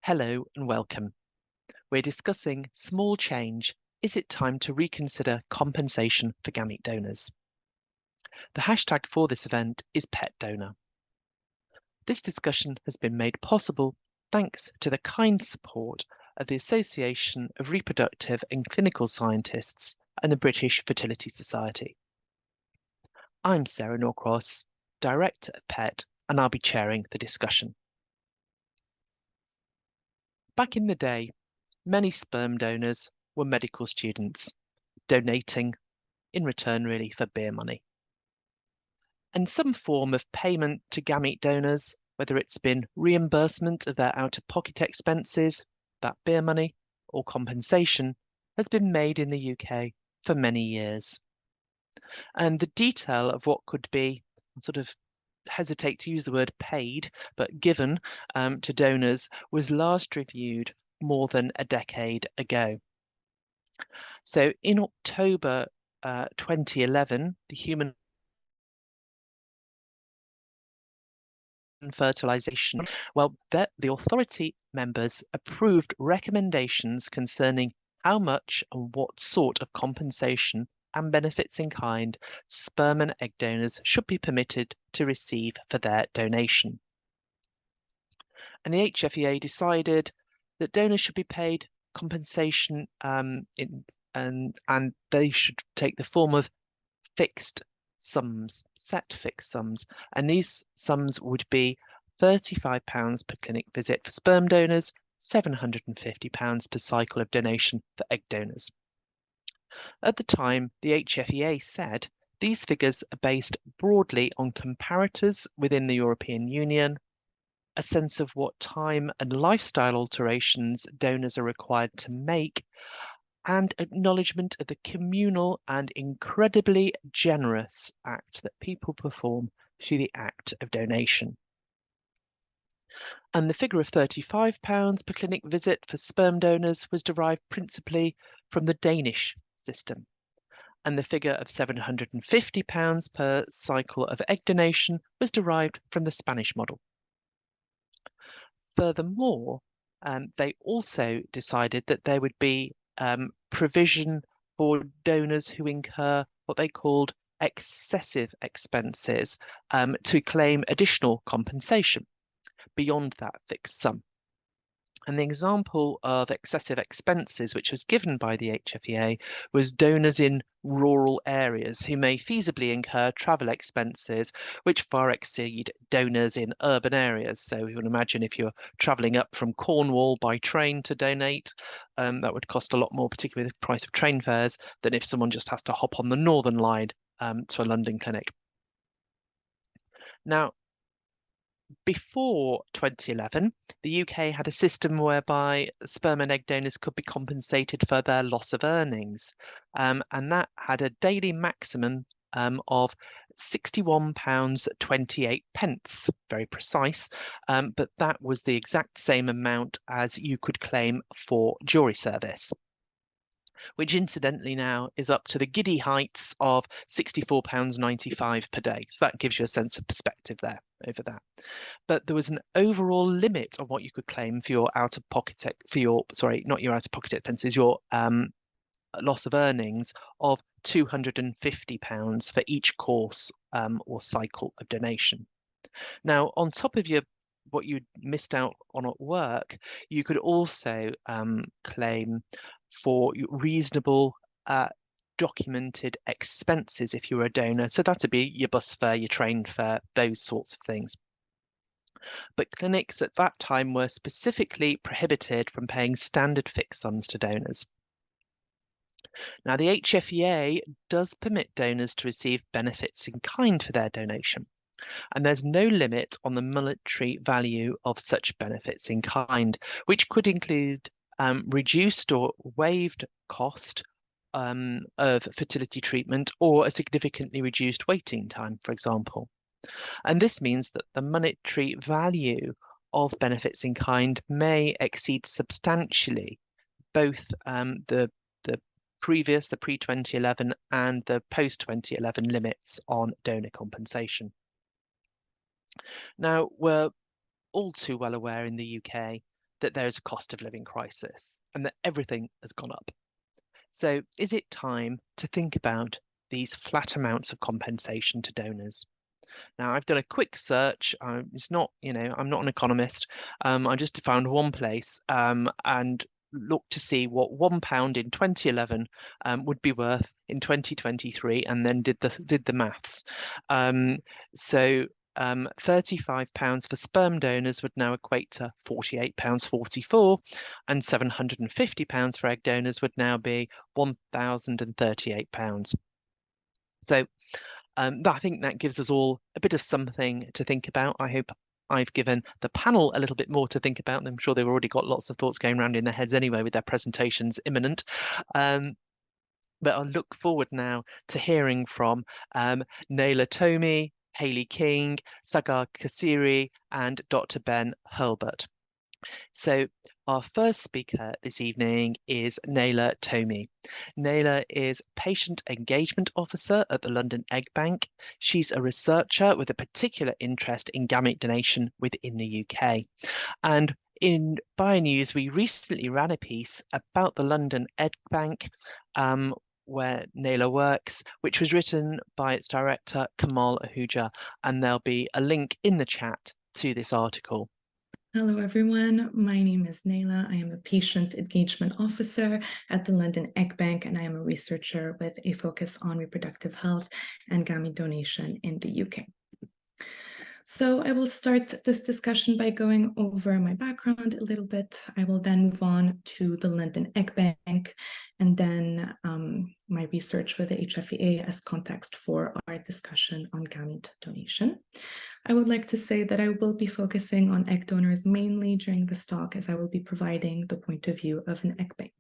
Hello and welcome. We're discussing small change. Is it time to reconsider compensation for gamete donors? The hashtag for this event is pet donor. This discussion has been made possible thanks to the kind support of the Association of Reproductive and Clinical Scientists and the British Fertility Society. I'm Sarah Norcross, Director at PET, and I'll be chairing the discussion. Back in the day, many sperm donors were medical students, donating in return really for beer money. And some form of payment to gamete donors, whether it's been reimbursement of their out-of-pocket expenses, that beer money, or compensation, has been made in the UK for many years. And the detail of what could be, sort of hesitate to use the word paid, but given to donors was last reviewed more than a decade ago. So in October 2011, the Human Fertilization, the authority members approved recommendations concerning how much and what sort of compensation and benefits in kind sperm and egg donors should be permitted to receive for their donation. And the HFEA decided that donors should be paid compensation and they should take the form of fixed sums, set fixed sums, and these sums would be £35 per clinic visit for sperm donors, £750 per cycle of donation for egg donors. At the time, the HFEA said these figures are based broadly on comparators within the European Union, a sense of what time and lifestyle alterations donors are required to make, and acknowledgement of the communal and incredibly generous act that people perform through the act of donation. And the figure of £35 per clinic visit for sperm donors was derived principally from the Danish system. And the figure of £750 per cycle of egg donation was derived from the Spanish model. Furthermore, they also decided that there would be provision for donors who incur what they called excessive expenses to claim additional compensation beyond that fixed sum. And the example of excessive expenses, which was given by the HFEA, was donors in rural areas who may feasibly incur travel expenses which far exceed donors in urban areas. So you can imagine if you're travelling up from Cornwall by train to donate, that would cost a lot more, particularly the price of train fares, than if someone just has to hop on the Northern Line to a London clinic. Now, before 2011, the UK had a system whereby sperm and egg donors could be compensated for their loss of earnings. And that had a daily maximum of £61.28, very precise, but that was the exact same amount as you could claim for jury service, which incidentally now is up to the giddy heights of £64.95 per day. So that gives you a sense of perspective there over that. But there was an overall limit on what you could claim for your out-of-pocket, not your out-of-pocket expenses, your loss of earnings of £250 for each course or cycle of donation. Now, on top of what you missed out on at work, you could also claim for reasonable documented expenses if you were a donor. So that'd be your bus fare, your train fare, those sorts of things. But clinics at that time were specifically prohibited from paying standard fixed sums to donors. Now, the HFEA does permit donors to receive benefits in kind for their donation, and there's no limit on the monetary value of such benefits in kind, which could include reduced or waived cost of fertility treatment or a significantly reduced waiting time, for example. And this means that the monetary value of benefits in kind may exceed substantially both the pre-2011 and the post-2011 limits on donor compensation. Now, we're all too well aware in the UK that there is a cost of living crisis and that everything has gone up. So is it time to think about these flat amounts of compensation to donors? Now, I've done a quick search. It's not, I'm not an economist. I just found one place and looked to see what £1 in 2011 would be worth in 2023, and then did the maths. So £35 for sperm donors would now equate to £48.44, and £750 for egg donors would now be £1,038. So I think that gives us all a bit of something to think about. I hope I've given the panel a little bit more to think about. I'm sure they've already got lots of thoughts going around in their heads anyway with their presentations imminent. But I look forward now to hearing from Nayla Tohme, Hayley King, Saghar Kasiri, and Dr. Ben Hurlbut. So our first speaker this evening is Nayla Tohme. Nayla is Patient Engagement Officer at the London Egg Bank. She's a researcher with a particular interest in gamete donation within the UK. And in BioNews, we recently ran a piece about the London Egg Bank, where Nayla works, which was written by its director, Kamal Ahuja, and there'll be a link in the chat to this article. Hello, everyone. My name is Nayla. I am a Patient Engagement Officer at the London Egg Bank, and I am a researcher with a focus on reproductive health and gamete donation in the UK. So I will start this discussion by going over my background a little bit. I will then move on to the London Egg Bank, and then my research with the HFEA as context for our discussion on gamete donation. I would like to say that I will be focusing on egg donors mainly during this talk, as I will be providing the point of view of an egg bank.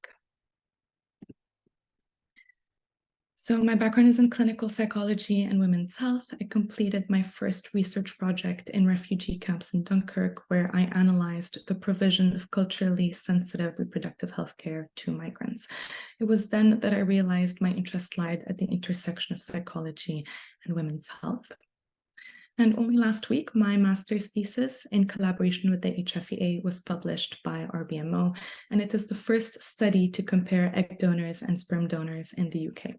So my background is in clinical psychology and women's health. I completed my first research project in refugee camps in Dunkirk, where I analyzed the provision of culturally sensitive reproductive health care to migrants. It was then that I realized my interest lied at the intersection of psychology and women's health. And only last week, my master's thesis in collaboration with the HFEA was published by RBMO, and it is the first study to compare egg donors and sperm donors in the UK.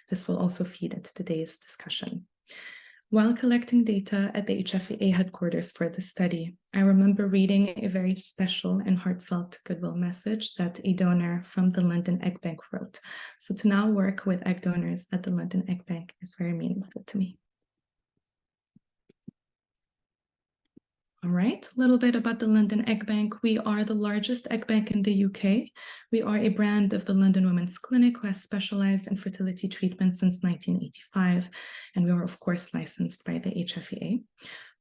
This will also feed into today's discussion. While collecting data at the HFEA headquarters for the study, I remember reading a very special and heartfelt goodwill message that a donor from the London Egg Bank wrote. So to now work with egg donors at the London Egg Bank is very meaningful to me. All right, a little bit about the London Egg Bank. We are the largest egg bank in the UK. We are a brand of the London Women's Clinic, who has specialized in fertility treatment since 1985. And we are, of course, licensed by the HFEA.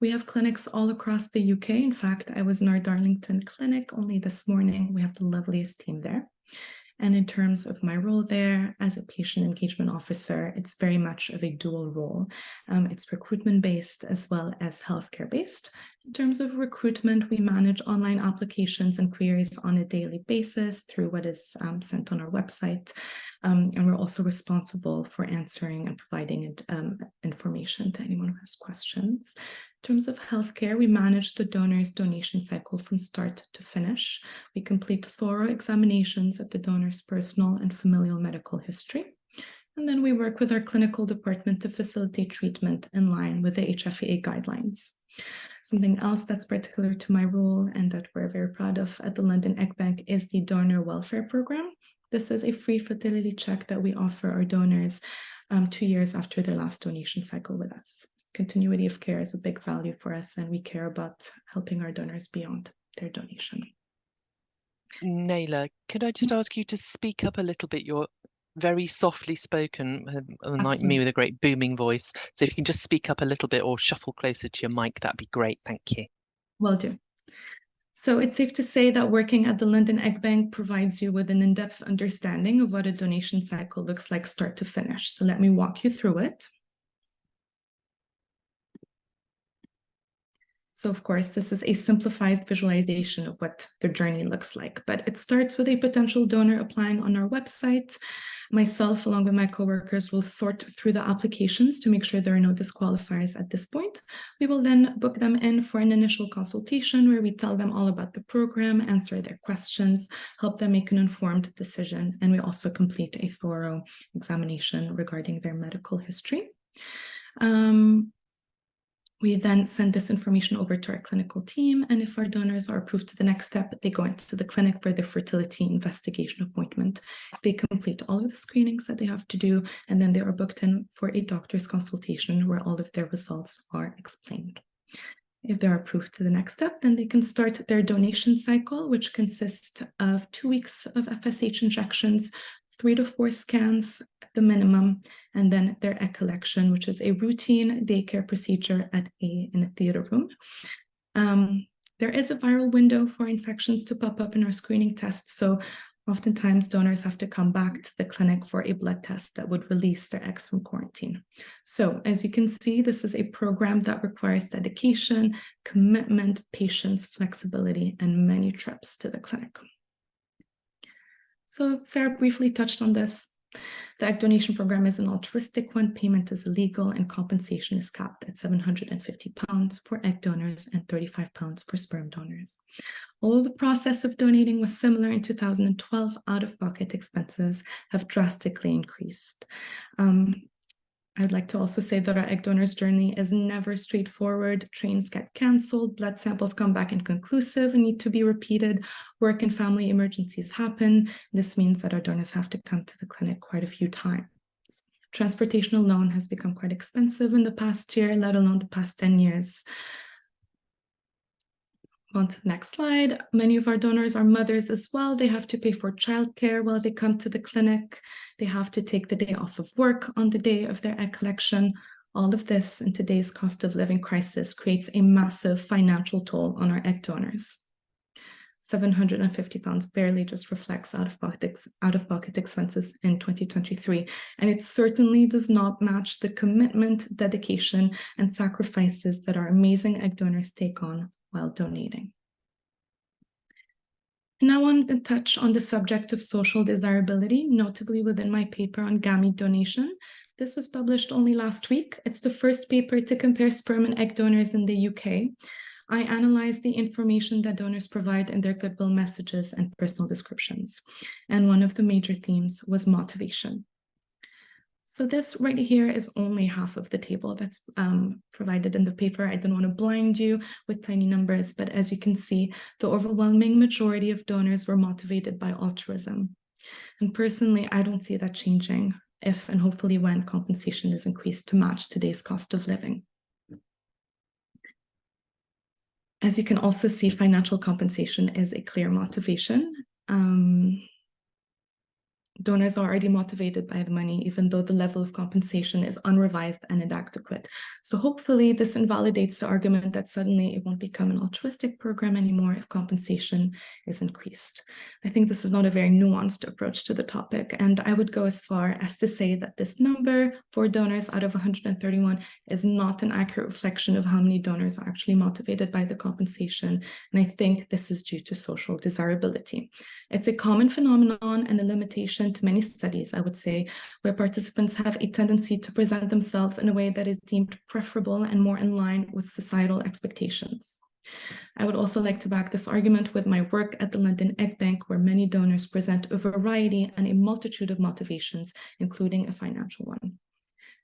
We have clinics all across the UK. In fact, I was in our Darlington clinic only this morning. We have the loveliest team there. And in terms of my role there as a patient engagement officer, it's very much of a dual role. It's recruitment-based as well as healthcare-based. In terms of recruitment, we manage online applications and queries on a daily basis through what is sent on our website. And we're also responsible for answering and providing information to anyone who has questions. In terms of healthcare, we manage the donor's donation cycle from start to finish. We complete thorough examinations of the donor's personal and familial medical history. And then we work with our clinical department to facilitate treatment in line with the HFEA guidelines. Something else that's particular to my role and that we're very proud of at the London Egg Bank is the Donor Welfare Program. This is a free fertility check that we offer our donors 2 years after their last donation cycle with us. Continuity of care is a big value for us, and we care about helping our donors beyond their donation. Nayla, could I just ask you to speak up a little bit? You're very softly spoken, unlike me with a great booming voice. So if you can just speak up a little bit or shuffle closer to your mic, that'd be great. Thank you. Will do. So it's safe to say that working at the London Egg Bank provides you with an in-depth understanding of what a donation cycle looks like start to finish. So let me walk you through it. So of course, this is a simplified visualization of what their journey looks like, but it starts with a potential donor applying on our website. Myself, along with my coworkers, will sort through the applications to make sure there are no disqualifiers at this point. We will then book them in for an initial consultation where we tell them all about the program, answer their questions, help them make an informed decision, and we also complete a thorough examination regarding their medical history. We then send this information over to our clinical team, and if our donors are approved to the next step, they go into the clinic for their fertility investigation appointment. They complete all of the screenings that they have to do, and then they are booked in for a doctor's consultation where all of their results are explained. If they're approved to the next step, then they can start their donation cycle, which consists of 2 weeks of FSH injections, 3 to 4 scans at the minimum, and then their egg collection, which is a routine daycare procedure in a theater room. There is a viral window for infections to pop up in our screening tests, so oftentimes donors have to come back to the clinic for a blood test that would release their eggs from quarantine. So as you can see, this is a program that requires dedication, commitment, patience, flexibility, and many trips to the clinic. So Sarah briefly touched on this. The egg donation program is an altruistic one, payment is illegal, and compensation is capped at £750 for egg donors and £35 for sperm donors. Although the process of donating was similar in 2012, out-of-pocket expenses have drastically increased. I'd like to also say that our egg donors journey is never straightforward. Trains get canceled, blood samples come back inconclusive and need to be repeated. Work and family emergencies happen. This means that our donors have to come to the clinic quite a few times. Transportation alone has become quite expensive in the past year, let alone the past 10 years. On to the next slide. Many of our donors are mothers as well. They have to pay for childcare while they come to the clinic. They have to take the day off of work on the day of their egg collection. All of this in today's cost of living crisis creates a massive financial toll on our egg donors. £750 barely just reflects out-of-pocket expenses in 2023, and it certainly does not match the commitment, dedication, and sacrifices that our amazing egg donors take on while donating. And I wanted to touch on the subject of social desirability, notably within my paper on gamete donation. This was published only last week. It's the first paper to compare sperm and egg donors in the UK. I analyzed the information that donors provide in their goodwill messages and personal descriptions. And one of the major themes was motivation. So this right here is only half of the table that's provided in the paper. I didn't want to blind you with tiny numbers, but as you can see, the overwhelming majority of donors were motivated by altruism. And personally, I don't see that changing if and hopefully when compensation is increased to match today's cost of living. As you can also see, financial compensation is a clear motivation. Donors are already motivated by the money, even though the level of compensation is unrevised and inadequate. So hopefully this invalidates the argument that suddenly it won't become an altruistic program anymore if compensation is increased. I think this is not a very nuanced approach to the topic, and I would go as far as to say that this number for donors out of 131 is not an accurate reflection of how many donors are actually motivated by the compensation, and I think this is due to social desirability. It's a common phenomenon and a limitation to many studies, I would say, where participants have a tendency to present themselves in a way that is deemed preferable and more in line with societal expectations. I would also like to back this argument with my work at the London Egg Bank, where many donors present a variety and a multitude of motivations, including a financial one.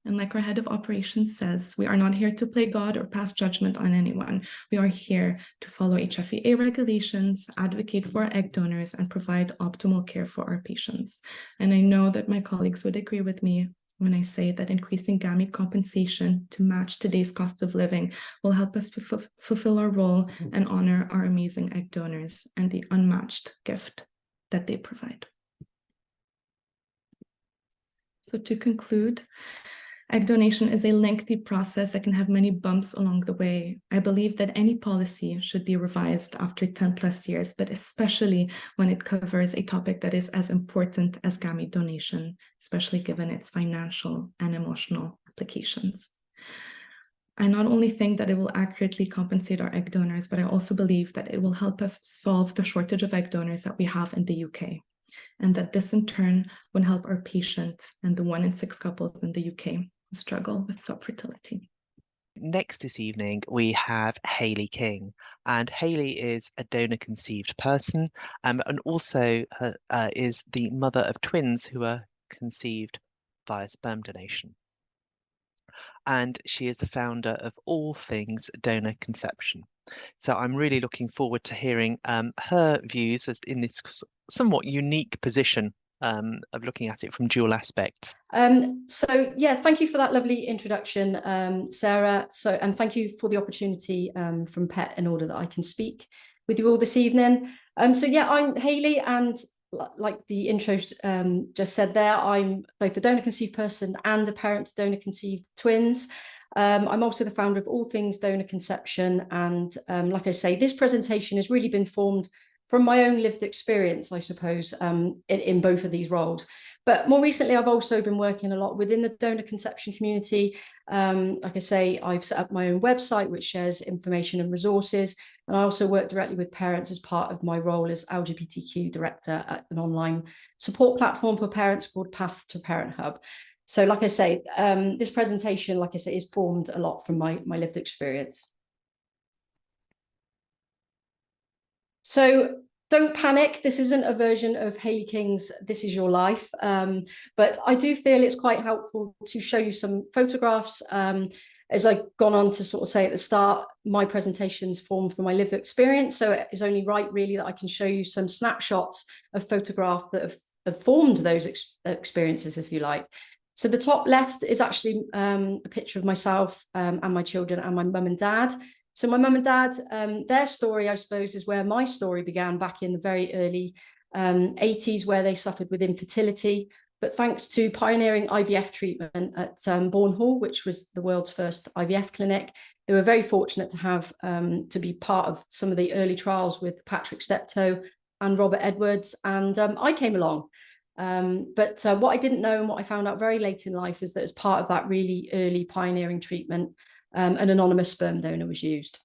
And like our head of operations says, we are not here to play God or pass judgment on anyone. We are here to follow HFEA regulations, advocate for our egg donors, and provide optimal care for our patients. And I know that my colleagues would agree with me when I say that increasing gamete compensation to match today's cost of living will help us fulfill our role and honor our amazing egg donors and the unmatched gift that they provide. So to conclude, egg donation is a lengthy process that can have many bumps along the way. I believe that any policy should be revised after 10 plus years, but especially when it covers a topic that is as important as gamete donation, especially given its financial and emotional applications. I not only think that it will accurately compensate our egg donors, but I also believe that it will help us solve the shortage of egg donors that we have in the UK, and that this in turn will help our patient and the 1 in 6 couples in the UK who struggle with subfertility. Next this evening, we have Hayley King, and Hayley is a donor-conceived person, and also is the mother of twins who are conceived via sperm donation. And she is the founder of All Things Donor Conception. So I'm really looking forward to hearing her views as in this somewhat unique position of looking at it from dual aspects. So yeah, thank you for that lovely introduction, Sarah. And thank you for the opportunity from PET in order that I can speak with you all this evening. So yeah, I'm Hayley, and like the intro just said there, I'm both a donor conceived person and a parent to donor conceived twins. I'm also the founder of All Things Donor Conception, and like I say, this presentation has really been formed from my own lived experience, I suppose, in both of these roles. But more recently, I've also been working a lot within the donor conception community. Like I say, I've set up my own website, which shares information and resources. And I also work directly with parents as part of my role as LGBTQ director at an online support platform for parents called Path to Parent Hub. So like I say, this presentation, like I say, is formed a lot from my lived experience. So don't panic, this isn't a version of Hayley King's This Is Your Life, but I do feel it's quite helpful to show you some photographs. As I've gone on to sort of say at the start, my presentation's formed from my lived experience, so it is only right really that I can show you some snapshots of photographs that have formed those experiences, if you like. So the top left is actually a picture of myself and my children and my mum and dad. So my mum and dad, their story, I suppose, is where my story began back in the very early 80s, where they suffered with infertility. But thanks to pioneering IVF treatment at Bourne Hall, which was the world's first IVF clinic, they were very fortunate to have to be part of some of the early trials with Patrick Steptoe and Robert Edwards. And I came along. But what I didn't know and what I found out very late in life is that as part of that really early pioneering treatment, an anonymous sperm donor was used.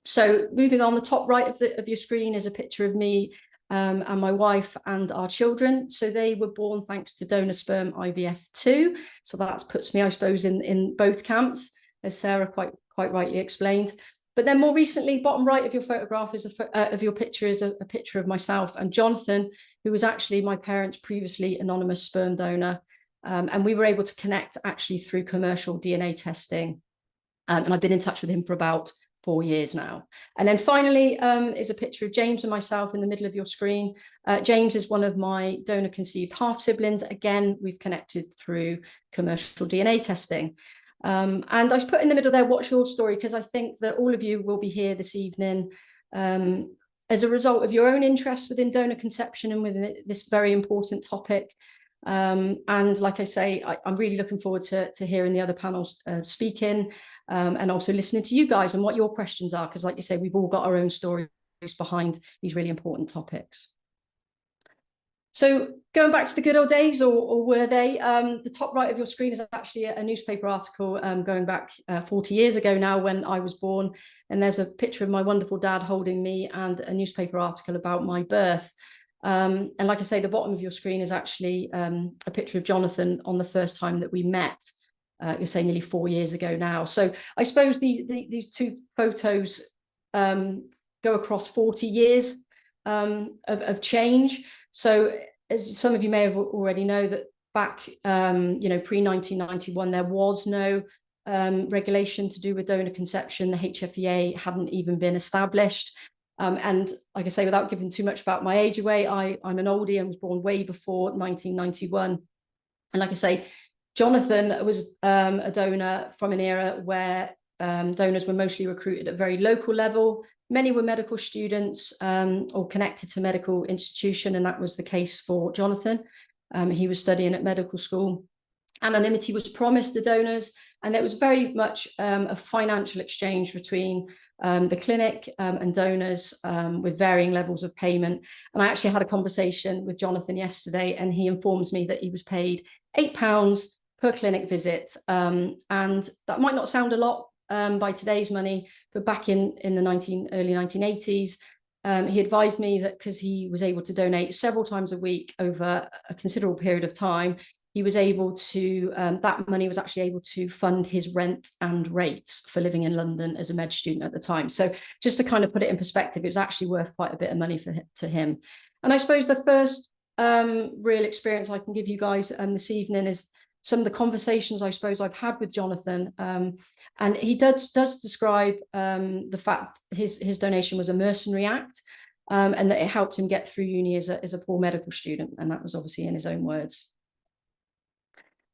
So moving on, the top right of your screen is a picture of me and my wife and our children. So they were born thanks to donor sperm IVF too. So that puts me, I suppose, in both camps, as Sarah quite rightly explained. But then more recently, bottom right of your photograph is of your picture is a picture of myself and Jonathan, who was actually my parents' previously anonymous sperm donor. And we were able to connect actually through commercial DNA testing. And I've been in touch with him for about 4 years now. And then finally is a picture of James and myself in the middle of your screen. James is one of my donor conceived half siblings. Again, we've connected through commercial DNA testing. And I put in the middle there, what's your story? Because I think that all of you will be here this evening as a result of your own interest within donor conception and within this very important topic. And like I say, I'm really looking forward to hearing the other panels speaking. And also listening to you guys and what your questions are, because like you say, we've all got our own stories behind these really important topics. So going back to the good old days, or were they? The top right of your screen is actually a newspaper article going back 40 years ago now when I was born. And there's a picture of my wonderful dad holding me and a newspaper article about my birth. And like I say, the bottom of your screen is actually a picture of Jonathan on the first time that we met. You're saying nearly 4 years ago now. So I suppose these two photos go across 40 years of change. So as some of you may have already know that back, pre-1991, there was no regulation to do with donor conception. The HFEA hadn't even been established. And like I say, without giving too much about my age away, I'm an oldie and was born way before 1991. And like I say, Jonathan was a donor from an era where donors were mostly recruited at a very local level. Many were medical students or connected to a medical institution, and that was the case for Jonathan. He was studying at medical school. Anonymity was promised the donors, and there was very much a financial exchange between the clinic and donors with varying levels of payment. And I actually had a conversation with Jonathan yesterday, and he informs me that he was paid £8 per clinic visit. And that might not sound a lot, by today's money, but back in the early 1980s, he advised me that because he was able to donate several times a week over a considerable period of time, he was able to, that money was actually able to fund his rent and rates for living in London as a med student at the time. So just to kind of put it in perspective, it was actually worth quite a bit of money to him. And I suppose the first real experience I can give you guys this evening is some of the conversations I suppose I've had with Jonathan. And he does describe the fact his donation was a mercenary act, and that it helped him get through uni as a poor medical student. And that was obviously in his own words.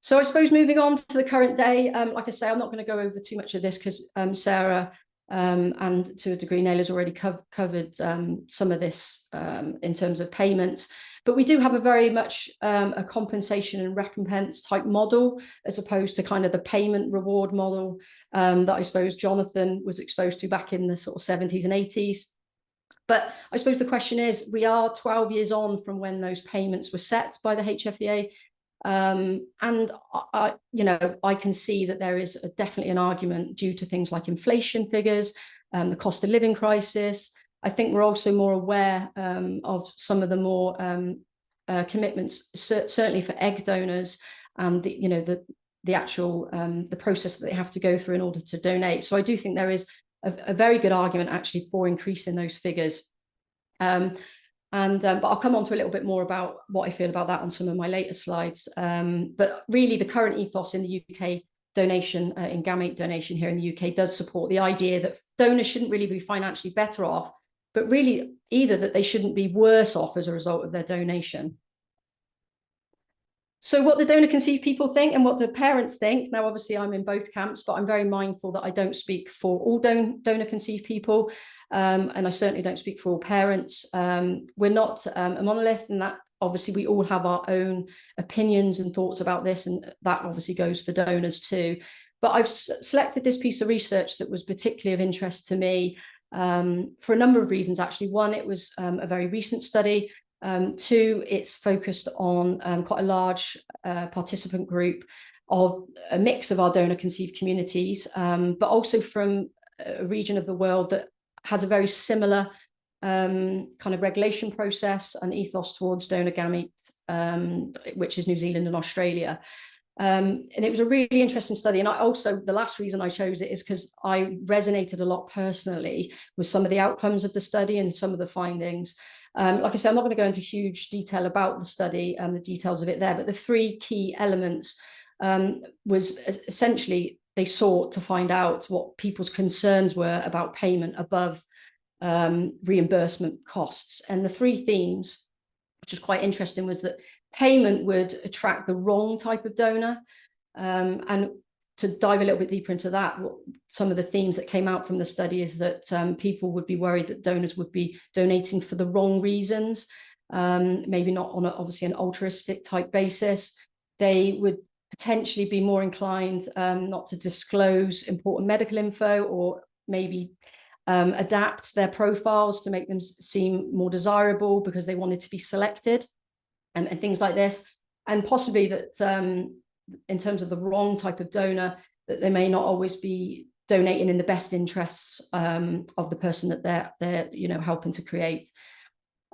So I suppose moving on to the current day, like I say, I'm not going to go over too much of this because Sarah and to a degree Nayla's already covered some of this in terms of payments. But we do have a very much a compensation and recompense type model, as opposed to kind of the payment reward model that I suppose Jonathan was exposed to back in the sort of 70s and 80s. But I suppose the question is, we are 12 years on from when those payments were set by the HFEA. And I can see that there is definitely an argument due to things like inflation figures, the cost of living crisis. I think we're also more aware of some of the more commitments, certainly for egg donors, and the actual the process that they have to go through in order to donate. So I do think there is a very good argument actually for increasing those figures. But I'll come on to a little bit more about what I feel about that on some of my later slides. But really, the current ethos in the UK donation, in gamete donation here in the UK, does support the idea that donors shouldn't really be financially better off, but really either that they shouldn't be worse off as a result of their donation. So what the donor-conceived people think and what the parents think, now obviously I'm in both camps, but I'm very mindful that I don't speak for all donor-conceived people, and I certainly don't speak for all parents. We're not a monolith, and that obviously we all have our own opinions and thoughts about this, and that obviously goes for donors too. But I've selected this piece of research that was particularly of interest to me for a number of reasons, actually. One, it was a very recent study. Two, it's focused on quite a large participant group of a mix of our donor-conceived communities, but also from a region of the world that has a very similar kind of regulation process and ethos towards donor gamete, which is New Zealand and Australia. And it was a really interesting study. And the last reason I chose it is because I resonated a lot personally with some of the outcomes of the study and some of the findings. Like I said, I'm not going to go into huge detail about the study and the details of it there, but the three key elements was essentially they sought to find out what people's concerns were about payment above reimbursement costs. And the three themes, which is quite interesting, was that payment would attract the wrong type of donor. And to dive a little bit deeper into that, some of the themes that came out from the study is that people would be worried that donors would be donating for the wrong reasons, maybe not on obviously an altruistic type basis. They would potentially be more inclined not to disclose important medical info, or maybe adapt their profiles to make them seem more desirable because they wanted to be selected, and things like this. And possibly that in terms of the wrong type of donor, that they may not always be donating in the best interests of the person that they're helping to create.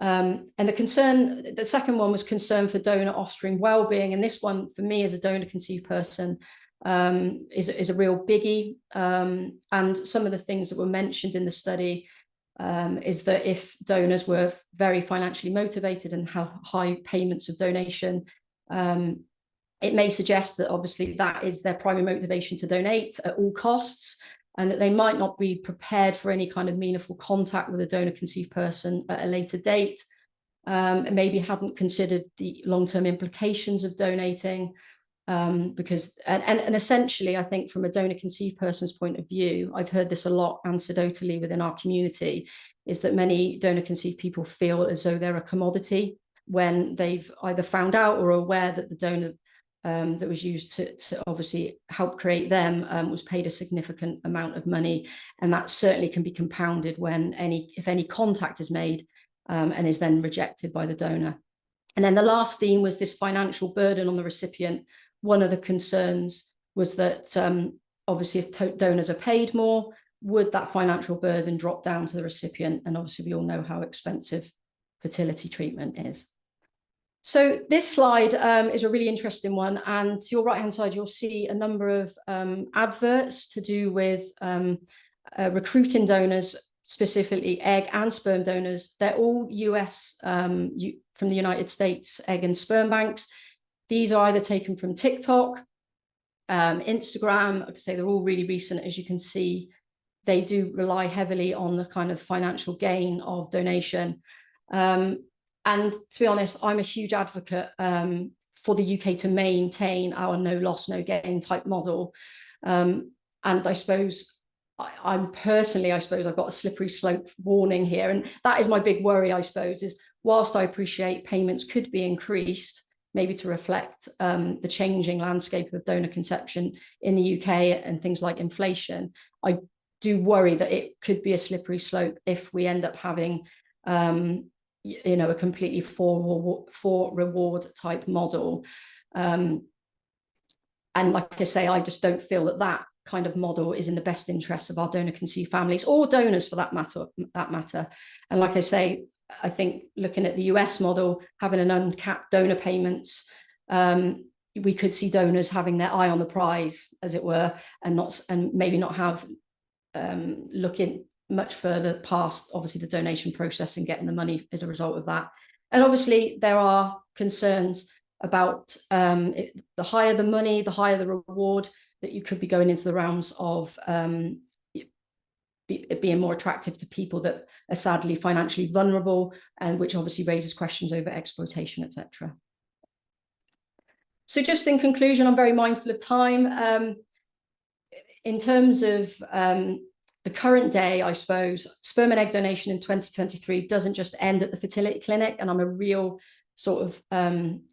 And the second one was concern for donor offspring well-being, and this one for me as a donor-conceived person is a real biggie. And some of the things that were mentioned in the study is that if donors were very financially motivated and have high payments of donation, it may suggest that obviously that is their primary motivation to donate at all costs, and that they might not be prepared for any kind of meaningful contact with a donor-conceived person at a later date, and maybe hadn't considered the long-term implications of donating. Because essentially, I think from a donor-conceived person's point of view, I've heard this a lot anecdotally within our community, is that many donor-conceived people feel as though they're a commodity when they've either found out or are aware that the donor that was used to obviously help create them was paid a significant amount of money. And that certainly can be compounded when if any contact is made and is then rejected by the donor. And then the last theme was this financial burden on the recipient. One of the concerns was that obviously if donors are paid more, would that financial burden drop down to the recipient? And obviously we all know how expensive fertility treatment is. So this slide is a really interesting one, and to your right-hand side, you'll see a number of adverts to do with recruiting donors, specifically egg and sperm donors. They're all US, from the United States egg and sperm banks. These are either taken from TikTok, Instagram. Like I say, they're all really recent, as you can see. They do rely heavily on the kind of financial gain of donation. And to be honest, I'm a huge advocate for the UK to maintain our no loss, no gain type model. And I suppose I've got a slippery slope warning here. And that is my big worry, I suppose, is whilst I appreciate payments could be increased, maybe to reflect the changing landscape of donor conception in the UK and things like inflation, I do worry that it could be a slippery slope if we end up having a completely for reward type model. And like I say, I just don't feel that kind of model is in the best interest of our donor conceived families, or donors for that matter. And like I say, I think looking at the US model, having an uncapped donor payments, we could see donors having their eye on the prize, as it were, and maybe not have looking much further past obviously the donation process and getting the money as a result of that. And obviously there are concerns about the higher the money, the higher the reward, that you could be going into the realms of being more attractive to people that are sadly financially vulnerable, and which obviously raises questions over exploitation, etc. So just in conclusion, I'm very mindful of time. In terms of the current day, I suppose, sperm and egg donation in 2023 doesn't just end at the fertility clinic, and I'm a real sort of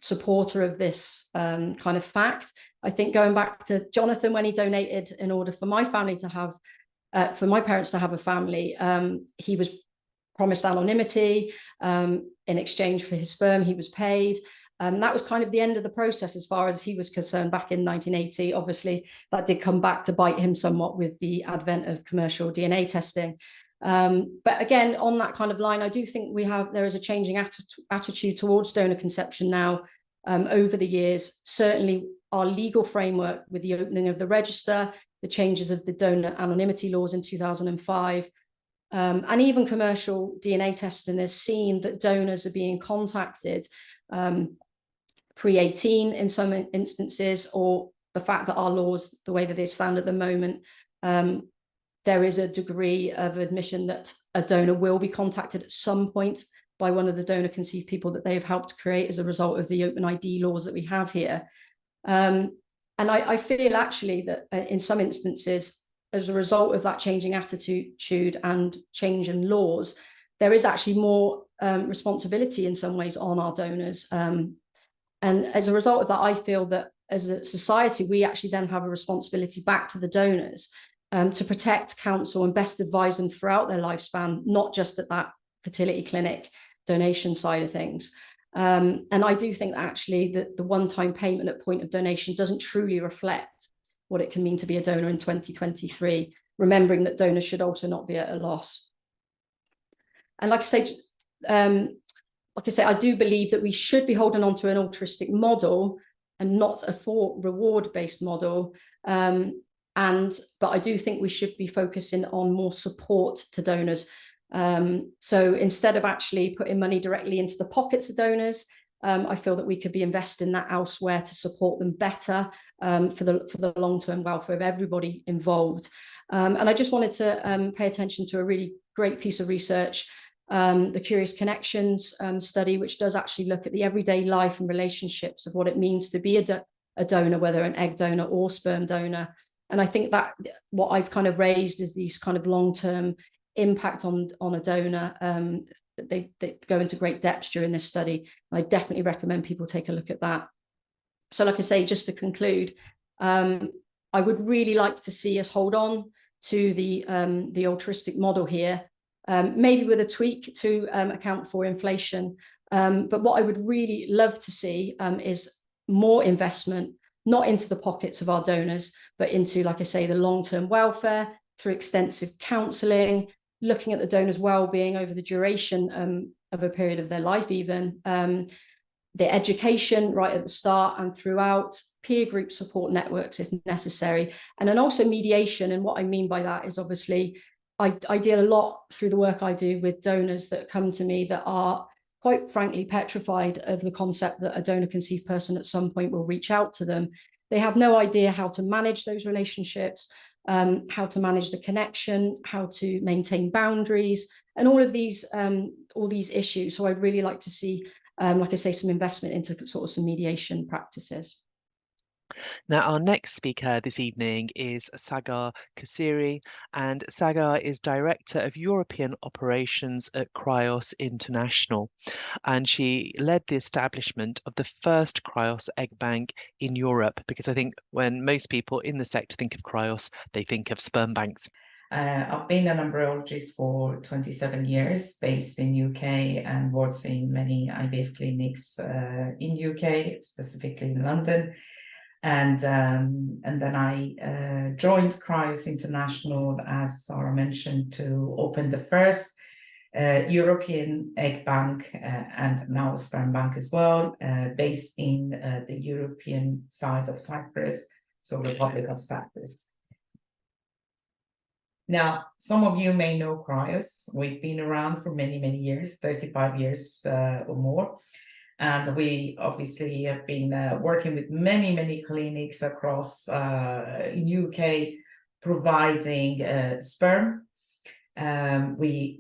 supporter of this kind of fact. I think going back to Jonathan, when he donated in order for my family to have, for my parents to have a family, he was promised anonymity. In exchange for his sperm, he was paid. That was kind of the end of the process as far as he was concerned back in 1980. Obviously, that did come back to bite him somewhat with the advent of commercial DNA testing. But again, on that kind of line, I do think there is a changing attitude towards donor conception now over the years. Certainly our legal framework with the opening of the register, the changes of the donor anonymity laws in 2005, and even commercial DNA testing has seen that donors are being contacted pre-18 in some instances, or the fact that our laws, the way that they stand at the moment, there is a degree of admission that a donor will be contacted at some point by one of the donor conceived people that they have helped create as a result of the open ID laws that we have here. And I feel actually that in some instances, as a result of that changing attitude and change in laws, there is actually more responsibility in some ways on our donors. And as a result of that, I feel that as a society, we actually then have a responsibility back to the donors to protect, counsel, and best advise them throughout their lifespan, not just at that fertility clinic donation side of things. And I do think that actually the one-time payment at point of donation doesn't truly reflect what it can mean to be a donor in 2023, remembering that donors should also not be at a loss. And like I say, I do believe that we should be holding on to an altruistic model and not a for reward-based model. But I do think we should be focusing on more support to donors. So instead of actually putting money directly into the pockets of donors, I feel that we could be investing that elsewhere to support them better for the long-term welfare of everybody involved. And I just wanted to pay attention to a really great piece of research, the Curious Connections study, which does actually look at the everyday life and relationships of what it means to be a donor, whether an egg donor or sperm donor. And I think that what I've kind of raised is these kind of long-term impact on a donor. They go into great depths during this study. I definitely recommend people take a look at that. So like I say, just to conclude, I would really like to see us hold on to the altruistic model here, maybe with a tweak to account for inflation. But what I would really love to see is more investment, not into the pockets of our donors, but into, like I say, the long-term welfare through extensive counselling, looking at the donor's well-being over the duration of a period of their life even, the education right at the start and throughout, peer group support networks if necessary, and then also mediation. And what I mean by that is obviously I deal a lot through the work I do with donors that come to me that are quite frankly petrified of the concept that a donor-conceived person at some point will reach out to them. They have no idea how to manage those relationships, how to manage the connection, how to maintain boundaries, and all these issues. So I'd really like to see, like I say, some investment into sort of some mediation practices. Now, our next speaker this evening is Saghar Kasiri, and Saghar is Director of European Operations at Cryos International, and she led the establishment of the first Cryos egg bank in Europe, because I think when most people in the sector think of Cryos, they think of sperm banks. I've been an embryologist for 27 years, based in UK, and worked in many IVF clinics in UK, specifically in London. And then I joined Cryos International, as Sarah mentioned, to open the first European egg bank and now sperm bank as well, based in the European side of Cyprus, so Republic of Cyprus. Now, some of you may know Cryos. We've been around for many, many years, 35 years or more. And we obviously have been working with many, many clinics across UK, providing sperm. We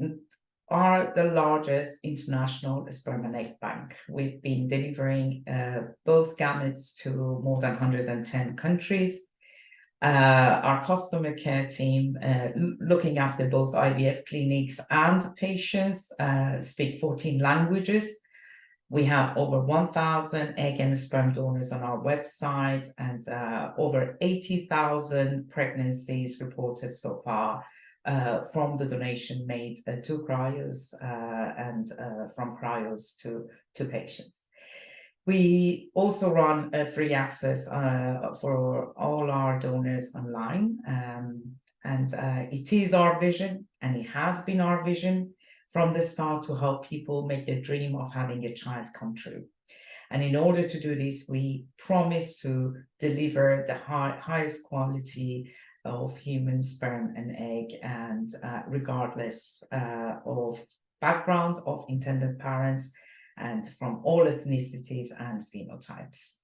are the largest international sperm and egg bank. We've been delivering both gametes to more than 110 countries. Our customer care team, looking after both IVF clinics and patients, speak 14 languages. We have over 1,000 egg and sperm donors on our website, and over 80,000 pregnancies reported so far from the donation made to Cryos and from Cryos to patients. We also run free access for all our donors online, and it is our vision, and it has been our vision from the start, to help people make the dream of having a child come true. And in order to do this, we promise to deliver the highest quality of human sperm and egg, and regardless of background of intended parents, and from all ethnicities and phenotypes.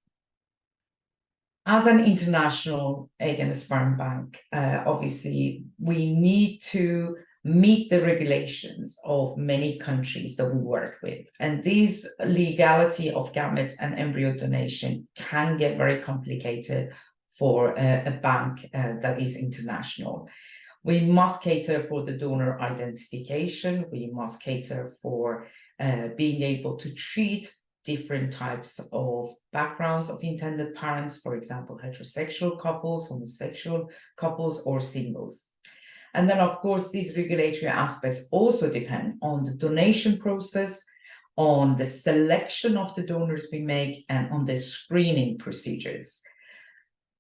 As an international egg and sperm bank, obviously we need to meet the regulations of many countries that we work with. And this legality of gametes and embryo donation can get very complicated for a bank that is international. We must cater for the donor identification. We must cater for being able to treat different types of backgrounds of intended parents, for example, heterosexual couples, homosexual couples, or singles. And then, of course, these regulatory aspects also depend on the donation process, on the selection of the donors we make, and on the screening procedures.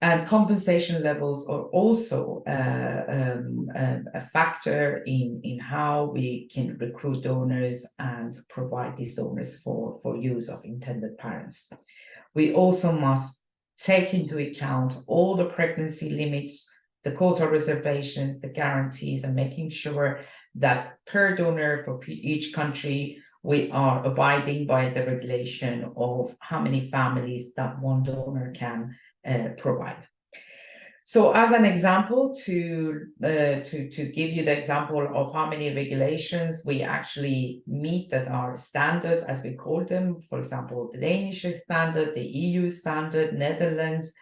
And compensation levels are also a factor in how we can recruit donors and provide these donors for use of intended parents. We also must take into account all the pregnancy limits, the quota reservations, the guarantees, and making sure that per donor for each country, we are abiding by the regulation of how many families that one donor can provide. So as an example, to give you the example of how many regulations we actually meet that are standards, as we call them, for example, the Danish standard, the EU standard, Netherlands,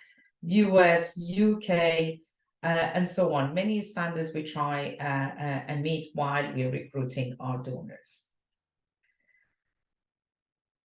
US, UK, and so on. Many standards we try and meet while we're recruiting our donors.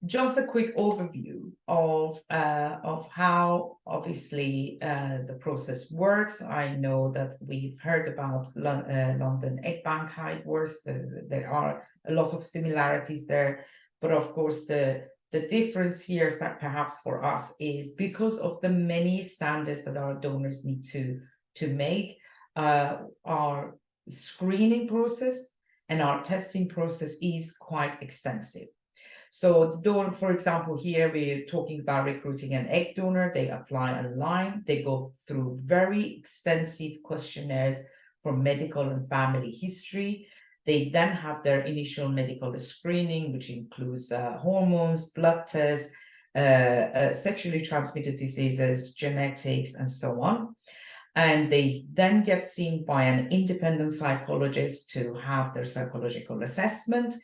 Just a quick overview of how obviously the process works. I know that we've heard about London Egg Bank, how it works. There are a lot of similarities there, but of course the The difference here, perhaps for us, is because of the many standards that our donors need to make, our screening process and our testing process is quite extensive. So the donor, for example, here we're talking about recruiting an egg donor. They apply online. They go through very extensive questionnaires for medical and family history. They then have their initial medical screening, which includes hormones, blood tests, sexually transmitted diseases, genetics, and so on. And they then get seen by an independent psychologist to have their psychological assessment.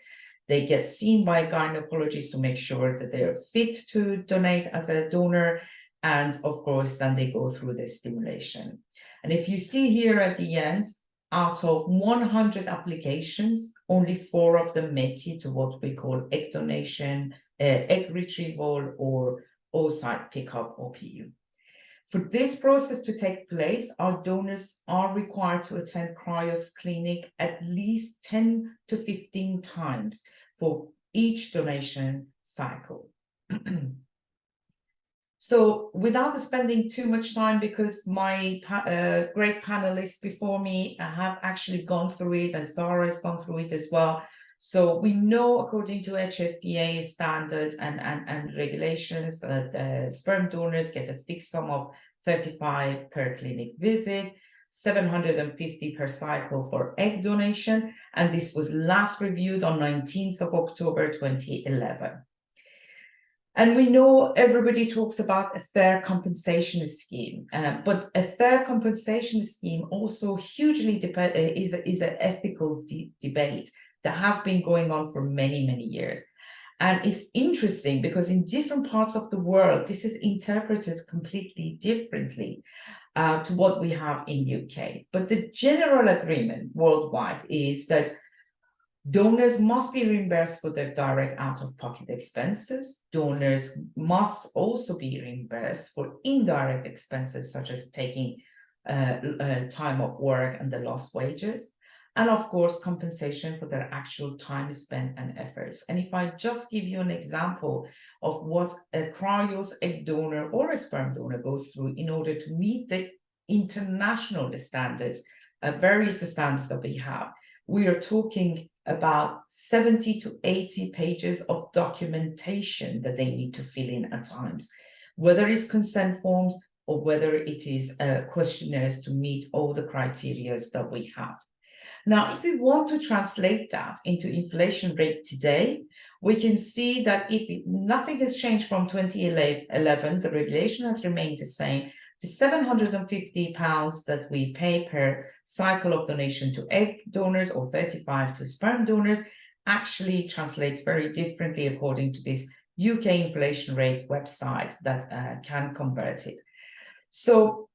They get seen by a gynecologist to make sure that they're fit to donate as a donor. And of course, then they go through the stimulation. And if you see here at the end, out of 100 applications, only 4 of them make it to what we call egg donation, egg retrieval, or oocyte pickup, OPU. For this process to take place, our donors are required to attend Cryos clinic at least 10 to 15 times for each donation cycle. So without spending too much time, because my great panelists before me have actually gone through it, and Saghar has gone through it as well. So we know, according to HFPA standards and regulations, that sperm donors get a fixed sum of 35 per clinic visit, 750 per cycle for egg donation, and this was last reviewed on 19th of October 2011. And we know everybody talks about a fair compensation scheme, but a fair compensation scheme also hugely is an ethical debate that has been going on for many, many years. And it's interesting because in different parts of the world, this is interpreted completely differently to what we have in UK. But the general agreement worldwide is that donors must be reimbursed for their direct out-of-pocket expenses. Donors must also be reimbursed for indirect expenses, such as taking time off work and the lost wages. And of course, compensation for their actual time spent and efforts. And if I just give you an example of what a Cryos egg donor or a sperm donor goes through in order to meet the international standards, various standards that we have, we are talking about 70 to 80 pages of documentation that they need to fill in at times, whether it's consent forms or whether it is questionnaires to meet all the criteria that we have. Now, if we want to translate that into inflation rate today, we can see that if nothing has changed from 2011, the regulation has remained the same. The £750 that we pay per cycle of donation to egg donors or 35 to sperm donors actually translates very differently according to this UK inflation rate website that can convert it. So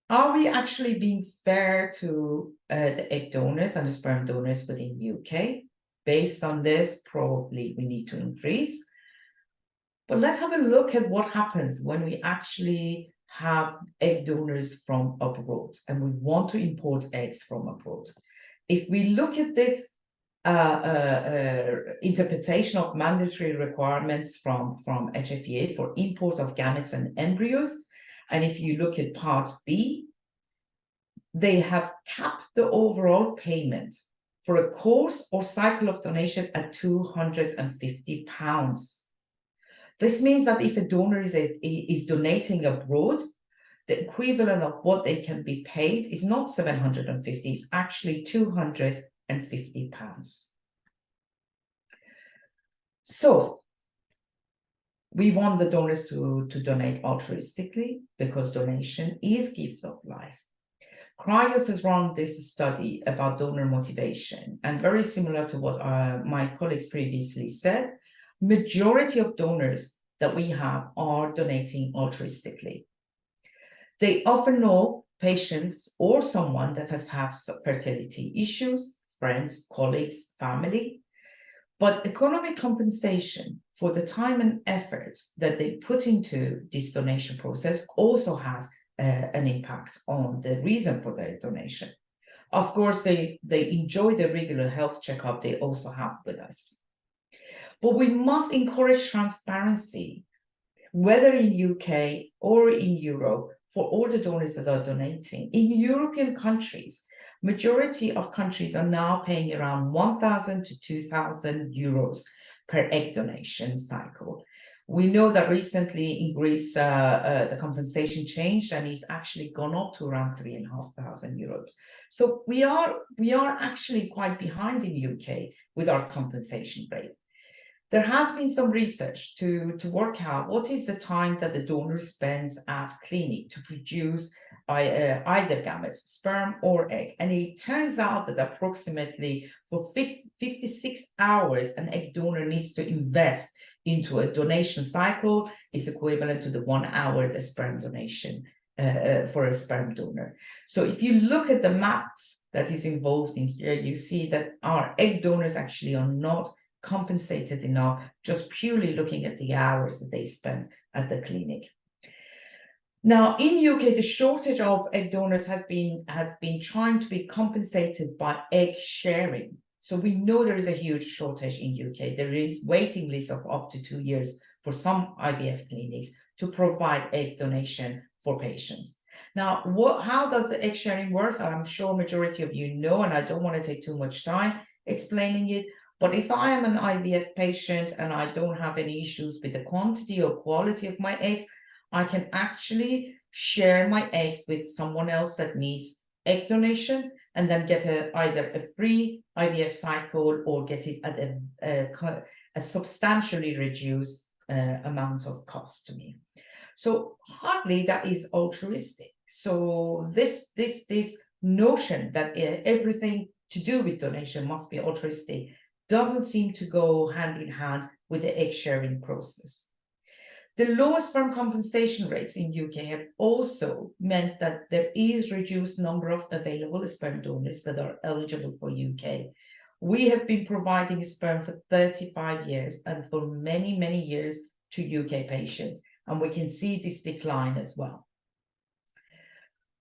are we actually being fair to the egg donors and the sperm donors within the UK? Based on this, probably we need to increase. But let's have a look at what happens when we actually have egg donors from abroad and we want to import eggs from abroad. If we look at this interpretation of mandatory requirements from HFPA for import of gametes and embryos, and if you look at Part B, they have capped the overall payment for a course or cycle of donation at £250. This means that if a donor is donating abroad, the equivalent of what they can be paid is not 750, it's actually £250. So we want the donors to donate altruistically because donation is gift of life. Cryos has run this study about donor motivation, and very similar to what my colleagues previously said, majority of donors that we have are donating altruistically. They often know patients or someone that has had fertility issues, friends, colleagues, family, but economic compensation for the time and effort that they put into this donation process also has an impact on the reason for their donation. Of course, they enjoy the regular health checkup they also have with us. But we must encourage transparency, whether in UK or in Europe, for all the donors that are donating. In European countries, majority of countries are now paying around 1,000 to 2,000 euros per egg donation cycle. We know that recently in Greece, the compensation changed and it's actually gone up to around 3,500 euros. So we are actually quite behind in UK with our compensation rate. There has been some research to work out what is the time that the donor spends at clinic to produce either gametes, sperm or egg. And it turns out that approximately for 56 hours, an egg donor needs to invest into a donation cycle is equivalent to the 1 hour the sperm donation for a sperm donor. So if you look at the maths that is involved in here, you see that our egg donors actually are not compensated enough, just purely looking at the hours that they spend at the clinic. Now, in UK, the shortage of egg donors has been trying to be compensated by egg sharing. So we know there is a huge shortage in UK. There is waiting lists of up to 2 years for some IVF clinics to provide egg donation for patients. Now, how does the egg sharing work? I'm sure majority of you know, and I don't want to take too much time explaining it. But if I am an IVF patient and I don't have any issues with the quantity or quality of my eggs, I can actually share my eggs with someone else that needs egg donation and then get either a free IVF cycle or get it at a substantially reduced amount of cost to me. So hardly that is altruistic. So this notion that everything to do with donation must be altruistic doesn't seem to go hand in hand with the egg sharing process. The lowest sperm compensation rates in UK have also meant that there is reduced number of available sperm donors that are eligible for UK. We have been providing sperm for 35 years and for many, many years to UK patients, and we can see this decline as well.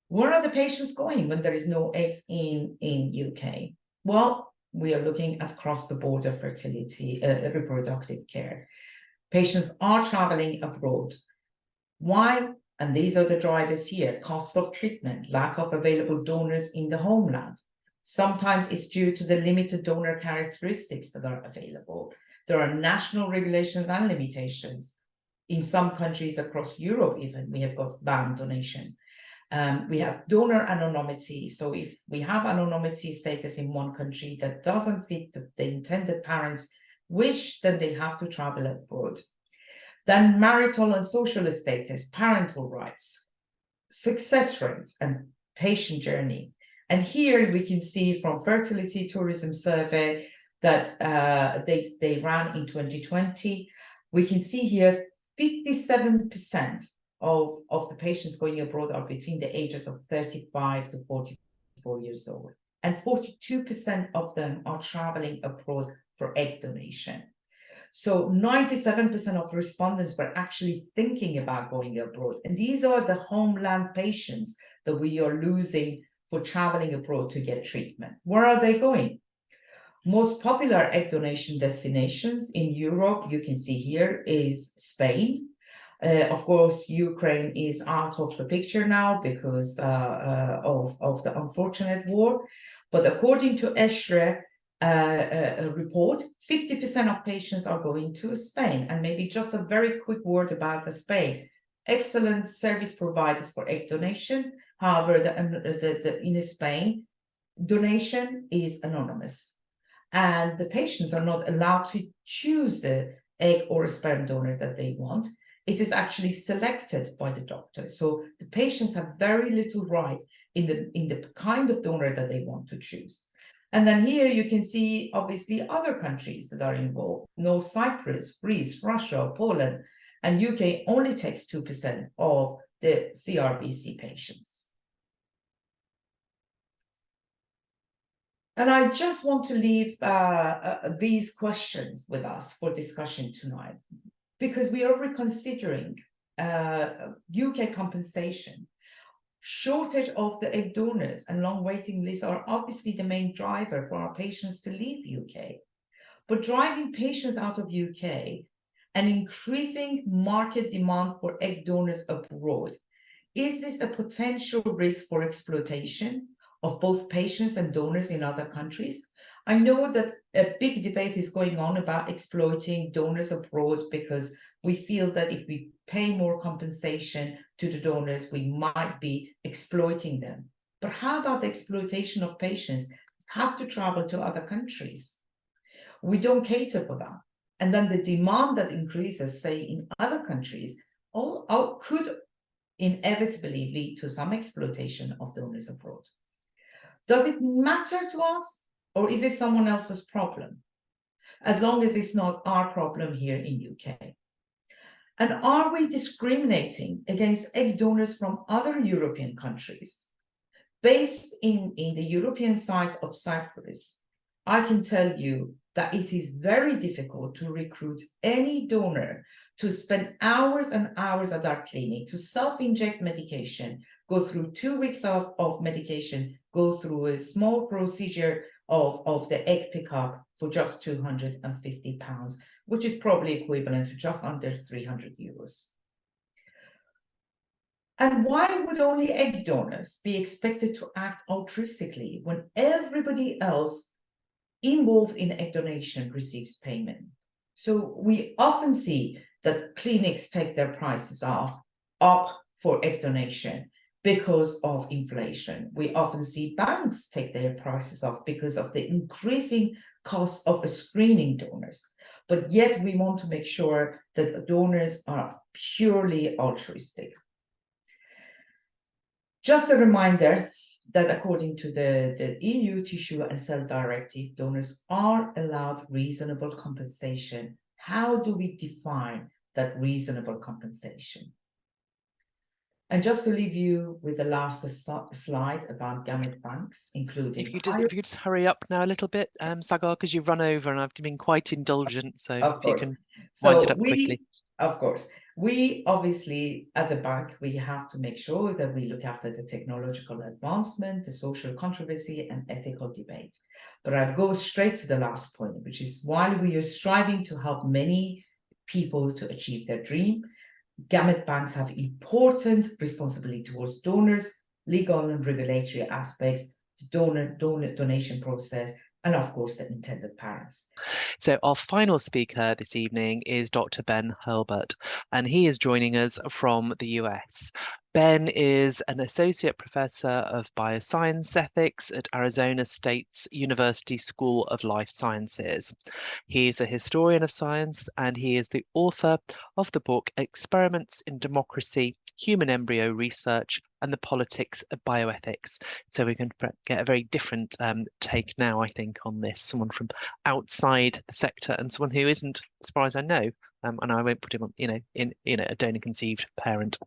Where are the patients going when there is no eggs in UK? Well, we are looking at cross-the-border fertility, reproductive care. Patients are traveling abroad. Why? And these are the drivers here: cost of treatment, lack of available donors in the homeland. Sometimes it's due to the limited donor characteristics that are available. There are national regulations and limitations. In some countries across Europe, even, we have got banned donation. We have donor anonymity. So if we have anonymity status in one country that doesn't fit the intended parents' wish, then they have to travel abroad. Then marital and social status, parental rights, success rates, and patient journey. And here we can see from Fertility Tourism Survey that they ran in 2020. We can see here 57% of the patients going abroad are between the ages of 35 to 44 years old. And 42% of them are traveling abroad for egg donation. So 97% of respondents were actually thinking about going abroad. And these are the homeland patients that we are losing for traveling abroad to get treatment. Where are they going? Most popular egg donation destinations in Europe, you can see here, is Spain. Of course, Ukraine is out of the picture now because of the unfortunate war. But according to ESHRE report, 50% of patients are going to Spain. And maybe just a very quick word about the Spain. Excellent service providers for egg donation. However, in Spain, donation is anonymous. And the patients are not allowed to choose the egg or sperm donor that they want. It is actually selected by the doctor. So the patients have very little right in the kind of donor that they want to choose. And then here you can see, obviously, other countries that are involved. No, Cyprus, Greece, Russia, Poland, and UK only takes 2% of the CRBC patients. And I just want to leave these questions with us for discussion tonight, because we are reconsidering UK compensation. Shortage of the egg donors and long waiting lists are obviously the main driver for our patients to leave UK. but driving patients out of UK and increasing market demand for egg donors abroad. Is this a potential risk for exploitation of both patients and donors in other countries? I know that a big debate is going on about exploiting donors abroad because we feel that if we pay more compensation to the donors, we might be exploiting them. But how about the exploitation of patients who have to travel to other countries? We don't cater for that. And then the demand that increases, say, in other countries, could inevitably lead to some exploitation of donors abroad. Does it matter to us, or is it someone else's problem? As long as it's not our problem here in UK. And are we discriminating against egg donors from other European countries? Based in the European side of Cyprus, I can tell you that it is very difficult to recruit any donor to spend hours and hours at our clinic to self-inject medication, go through 2 weeks of medication, go through a small procedure of the egg pickup for just £250, which is probably equivalent to just under 300 euros. And why would only egg donors be expected to act altruistically when everybody else involved in egg donation receives payment? So we often see that clinics take their prices up for egg donation because of inflation. We often see banks take their prices off because of the increasing cost of screening donors. But yet we want to make sure that donors are purely altruistic. Just a reminder that according to the EU Tissue and Cell Directive, donors are allowed reasonable compensation. How do we define that reasonable compensation? And just to leave you with the last slide about gamete banks, including... If you could just hurry up now a little bit, Saghar, because you've run over and I've been quite indulgent, so if you can wind it up quickly. Of course. We obviously, as a bank, we have to make sure that we look after the technological advancement, the social controversy, and ethical debate. But I'll go straight to the last point, which is while we are striving to help many people to achieve their dream, gamete banks have important responsibility towards donors, legal and regulatory aspects, the donation process, and of course the intended parents. So our final speaker this evening is Dr. Ben Hurlbut, and he is joining us from the US. Ben is an associate professor of bioscience ethics at Arizona State's University School of Life Sciences. He is a historian of science, and he is the author of the book Experiments in Democracy, Human Embryo Research and the Politics of Bioethics. So we can get a very different take now, I think, on this. Someone from outside the sector and someone who isn't, as far as I know, and I won't put him on, in a donor-conceived parent.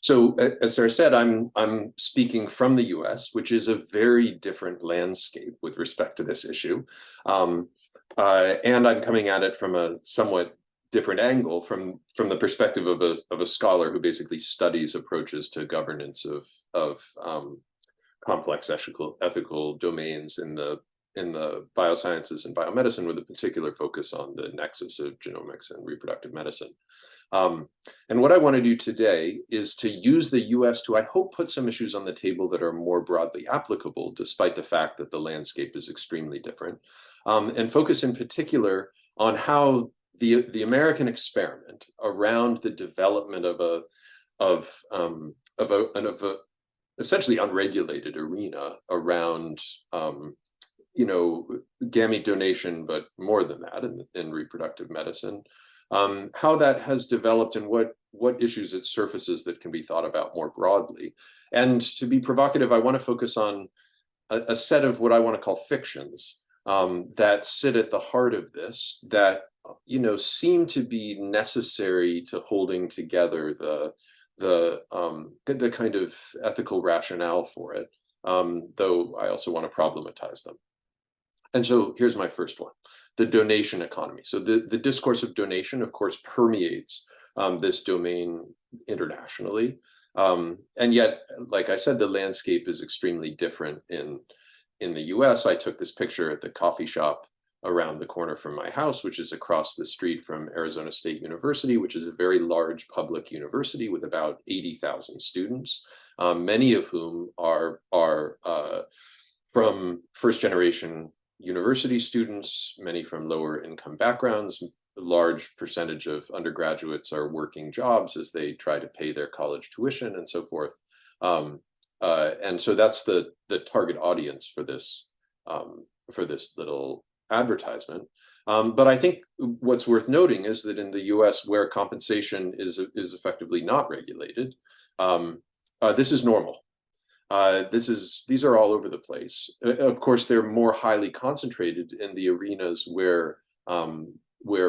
So, as Sarah said, I'm speaking from the U.S., which is a very different landscape with respect to this issue, and I'm coming at it from a somewhat different angle, from the perspective of a scholar who basically studies approaches to governance of complex ethical domains in the biosciences and biomedicine, with a particular focus on the nexus of genomics and reproductive medicine. And what I want to do today is to use the US to, I hope, put some issues on the table that are more broadly applicable, despite the fact that the landscape is extremely different, and focus in particular on how the American experiment around the development of a essentially unregulated arena around gamete donation, but more than that in reproductive medicine, how that has developed and what issues it surfaces that can be thought about more broadly. And to be provocative, I want to focus on a set of what I want to call fictions that sit at the heart of this, that seem to be necessary to holding together the kind of ethical rationale for it, though I also want to problematize them. And so here's my first one, the donation economy. So the discourse of donation, of course, permeates this domain internationally. And yet, like I said, the landscape is extremely different in the US. I took this picture at the coffee shop around the corner from my house, which is across the street from Arizona State University, which is a very large public university with about 80,000 students, many of whom are from first-generation university students, many from lower income backgrounds. A large percentage of undergraduates are working jobs as they try to pay their college tuition and so forth. And so that's the target audience for this little advertisement. But I think what's worth noting is that in the US, where compensation is effectively not regulated, this is normal. These are all over the place. Of course, they're more highly concentrated in the arenas where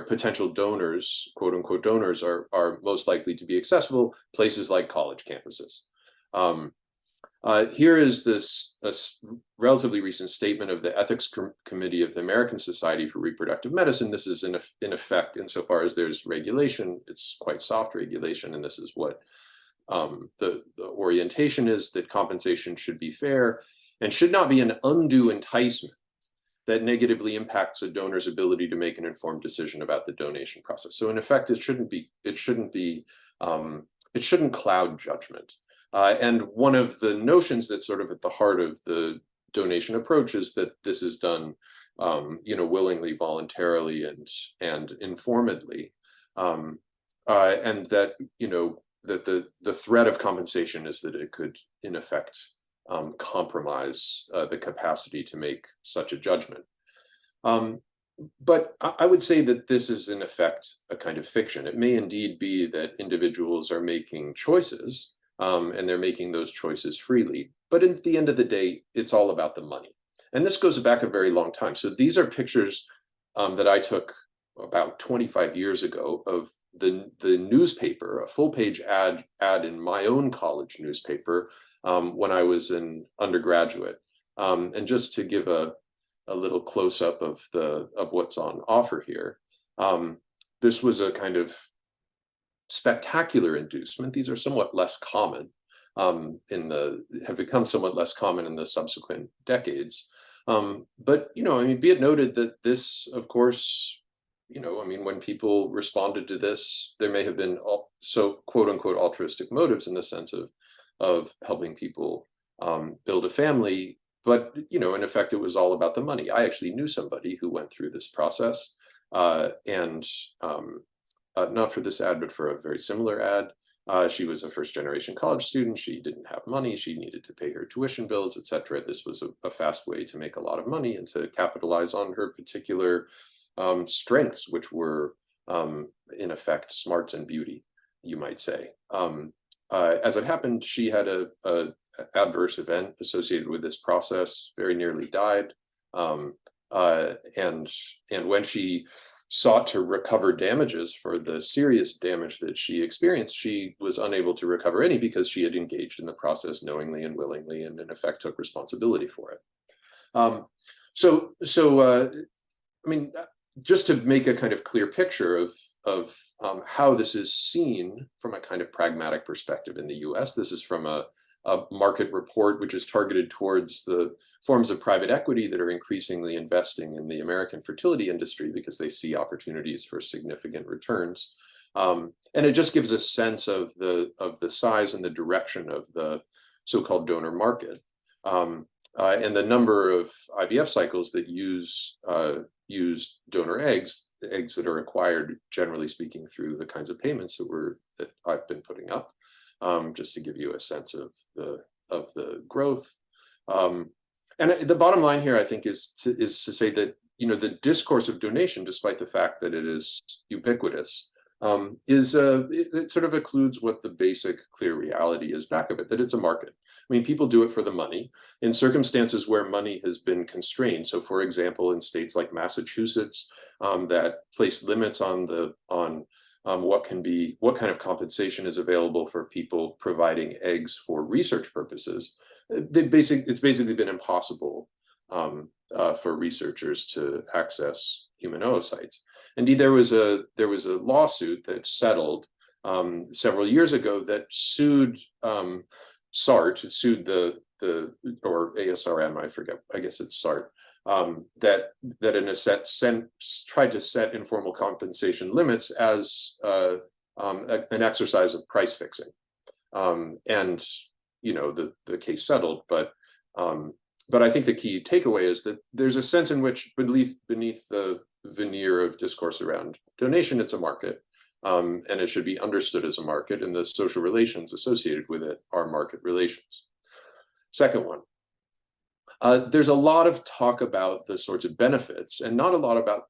potential donors, quote unquote donors, are most likely to be accessible, places like college campuses. Here is this relatively recent statement of the Ethics Committee of the American Society for Reproductive Medicine. This is in effect, insofar as there's regulation, it's quite soft regulation, and this is what the orientation is, that compensation should be fair and should not be an undue enticement that negatively impacts a donor's ability to make an informed decision about the donation process. So in effect, it shouldn't cloud judgment. And one of the notions that's sort of at the heart of the donation approach is that this is done, willingly, voluntarily, and informedly, and that that the threat of compensation is that it could, in effect, compromise the capacity to make such a judgment. But I would say that this is, in effect, a kind of fiction. It may indeed be that individuals are making choices, and they're making those choices freely. But at the end of the day, it's all about the money. And this goes back a very long time. So these are pictures that I took about 25 years ago of the newspaper, a full-page ad in my own college newspaper when I was an undergraduate. And just to give a little close-up of what's on offer here, this was a kind of spectacular inducement. These are somewhat less common have become somewhat less common in the subsequent decades. But be it noted that this, of course, when people responded to this, there may have been so quote unquote altruistic motives in the sense of helping people build a family. But, in effect, it was all about the money. I actually knew somebody who went through this process and not for this ad, but for a very similar ad. She was a first-generation college student. She didn't have money. She needed to pay her tuition bills, etc. This was a fast way to make a lot of money and to capitalize on her particular strengths, which were, in effect, smarts and beauty, you might say. As it happened, she had a adverse event associated with this process, very nearly died. And when she sought to recover damages for the serious damage that she experienced, she was unable to recover any because she had engaged in the process knowingly and willingly, and in effect took responsibility for it. Just to make a kind of clear picture of how this is seen from a kind of pragmatic perspective in the US, this is from a market report which is targeted towards the forms of private equity that are increasingly investing in the American fertility industry because they see opportunities for significant returns. And it just gives a sense of the size and the direction of the so-called donor market. And the number of IVF cycles that use donor eggs, the eggs that are acquired, generally speaking, through the kinds of payments that I've been putting up, just to give you a sense of the growth. And the bottom line here, I think, is to say that the discourse of donation, despite the fact that it is ubiquitous, it sort of includes what the basic clear reality is back of it, that it's a market. I mean, people do it for the money in circumstances where money has been constrained. So, for example, in states like Massachusetts that place limits on what kind of compensation is available for people providing eggs for research purposes, it's basically been impossible for researchers to access human oocytes. Indeed, there was a lawsuit that settled several years ago that sued SART, sued the or ASRM, I forget, I guess it's SART, that in a sense tried to set informal compensation limits as an exercise of price fixing. And the case settled, but I think the key takeaway is that there's a sense in which beneath the veneer of discourse around donation, it's a market, and it should be understood as a market, and the social relations associated with it are market relations. Second one, there's a lot of talk about the sorts of benefits and not a lot about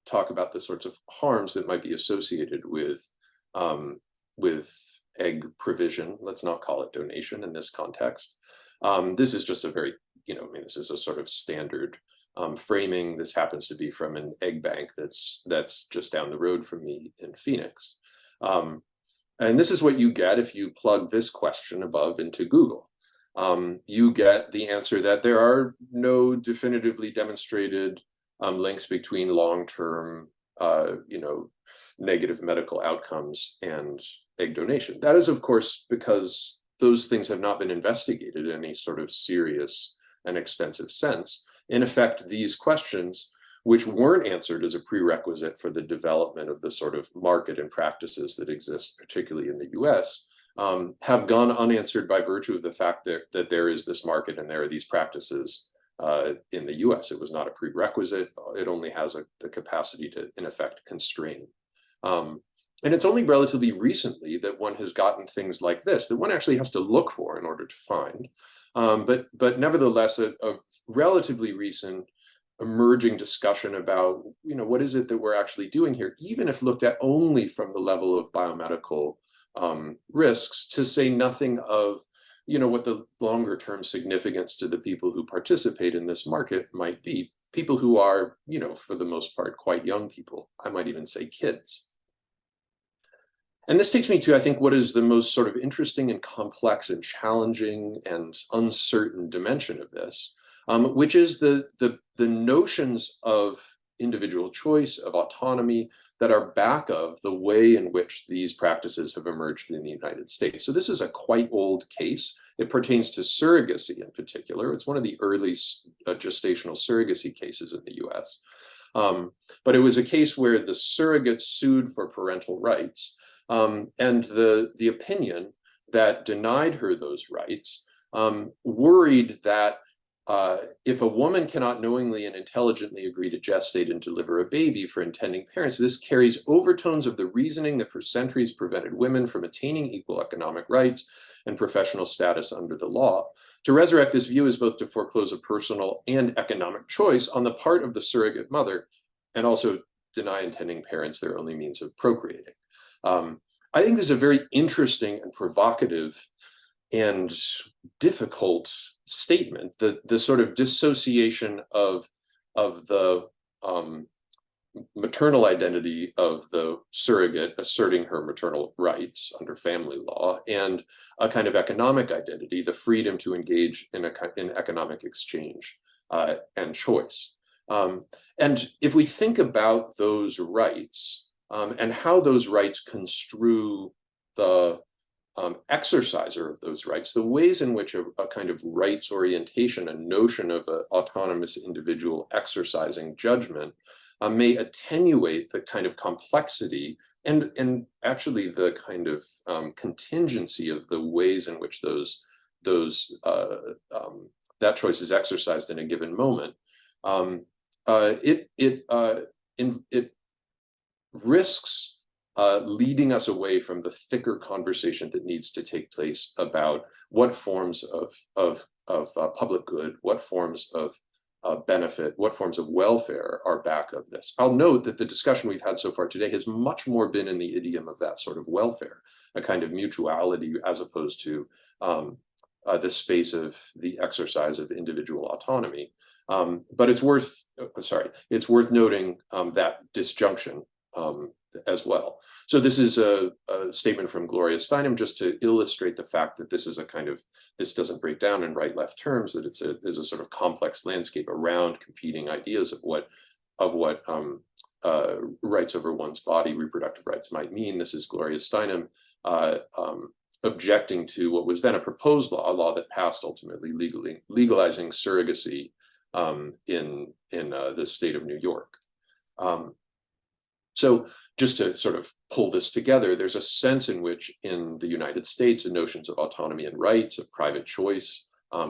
talk about the sorts of harms that might be associated with egg provision. Let's not call it donation in this context. This is just a very, this is a sort of standard framing. This happens to be from an egg bank that's just down the road from me in Phoenix. And this is what you get if you plug this question above into Google. You get the answer that there are no definitively demonstrated links between long-term, negative medical outcomes and egg donation. That is, of course, because those things have not been investigated in any sort of serious and extensive sense. In effect, these questions, which weren't answered as a prerequisite for the development of the sort of market and practices that exist, particularly in the US, have gone unanswered by virtue of the fact that there is this market and there are these practices in the US. It was not a prerequisite. It only has the capacity to, in effect, constrain. And it's only relatively recently that one has gotten things like this that one actually has to look for in order to find. But nevertheless, a relatively recent emerging discussion about, what is it that we're actually doing here, even if looked at only from the level of biomedical risks, to say nothing of, what the longer term significance to the people who participate in this market might be. People who are, for the most part, quite young people. I might even say kids. And this takes me to, I think, what is the most sort of interesting and complex and challenging and uncertain dimension of this, which is the notions of individual choice, of autonomy, that are back of the way in which these practices have emerged in the United States. So this is a quite old case. It pertains to surrogacy in particular. It's one of the early gestational surrogacy cases in the US. But it was a case where the surrogate sued for parental rights. And the opinion that denied her those rights worried that if a woman cannot knowingly and intelligently agree to gestate and deliver a baby for intending parents, this carries overtones of the reasoning that for centuries prevented women from attaining equal economic rights and professional status under the law. To resurrect this view is both to foreclose a personal and economic choice on the part of the surrogate mother, and also deny intending parents their only means of procreating. I think this is a very interesting and provocative and difficult statement, the sort of dissociation of the maternal identity of the surrogate asserting her maternal rights under family law, and a kind of economic identity, the freedom to engage in economic exchange and choice. And if we think about those rights and how those rights construe the exerciser of those rights, the ways in which a kind of rights orientation, a notion of an autonomous individual exercising judgment may attenuate the kind of complexity and actually the kind of contingency of the ways in which that choice is exercised in a given moment. It risks leading us away from the thicker conversation that needs to take place about what forms of public good, what forms of benefit, what forms of welfare are back of this. I'll note that the discussion we've had so far today has much more been in the idiom of that sort of welfare, a kind of mutuality, as opposed to the space of the exercise of individual autonomy. But it's worth noting that disjunction as well. So this is a statement from Gloria Steinem, just to illustrate the fact that this is this doesn't break down in right-left terms, that there's a sort of complex landscape around competing ideas of what rights over one's body, reproductive rights might mean. This is Gloria Steinem objecting to what was then a proposed law, a law that passed ultimately legalizing surrogacy in the state of New York. So just to sort of pull this together, there's a sense in which in the United States, the notions of autonomy and rights, of private choice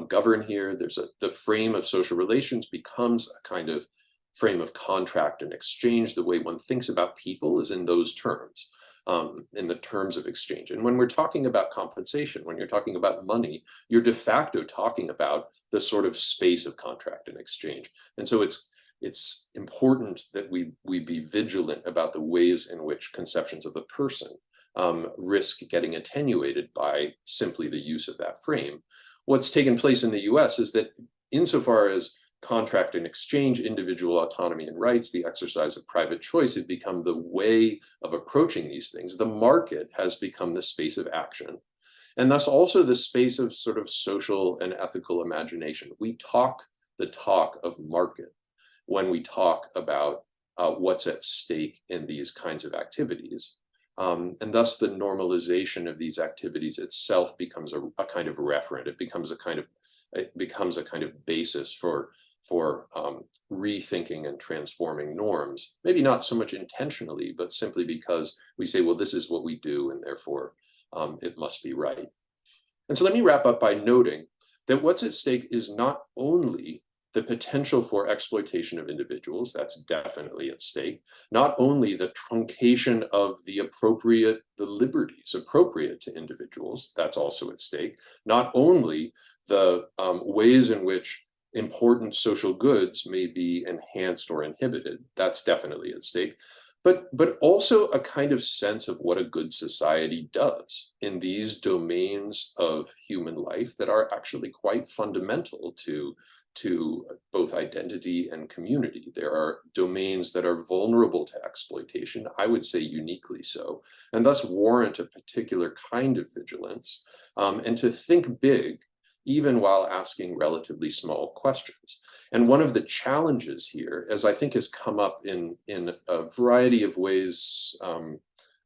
govern here. The frame of social relations becomes a kind of frame of contract and exchange. The way one thinks about people is in those terms, in the terms of exchange. And when we're talking about compensation, when you're talking about money, you're de facto talking about the sort of space of contract and exchange. And so it's important that we be vigilant about the ways in which conceptions of the person risk getting attenuated by simply the use of that frame. What's taken place in the US is that insofar as contract and exchange, individual autonomy and rights, the exercise of private choice have become the way of approaching these things, the market has become the space of action, and thus also the space of sort of social and ethical imagination. We talk the talk of market when we talk about what's at stake in these kinds of activities. And thus the normalization of these activities itself becomes a kind of referent. It becomes a kind of basis for rethinking and transforming norms, maybe not so much intentionally, but simply because we say, well, this is what we do, and therefore it must be right. And so let me wrap up by noting that what's at stake is not only the potential for exploitation of individuals, that's definitely at stake, not only the truncation of the liberties appropriate to individuals, that's also at stake, not only the ways in which important social goods may be enhanced or inhibited, that's definitely at stake, but also a kind of sense of what a good society does in these domains of human life that are actually quite fundamental to both identity and community. There are domains that are vulnerable to exploitation, I would say uniquely so, and thus warrant a particular kind of vigilance, and to think big, even while asking relatively small questions. And one of the challenges here, as I think has come up in a variety of ways,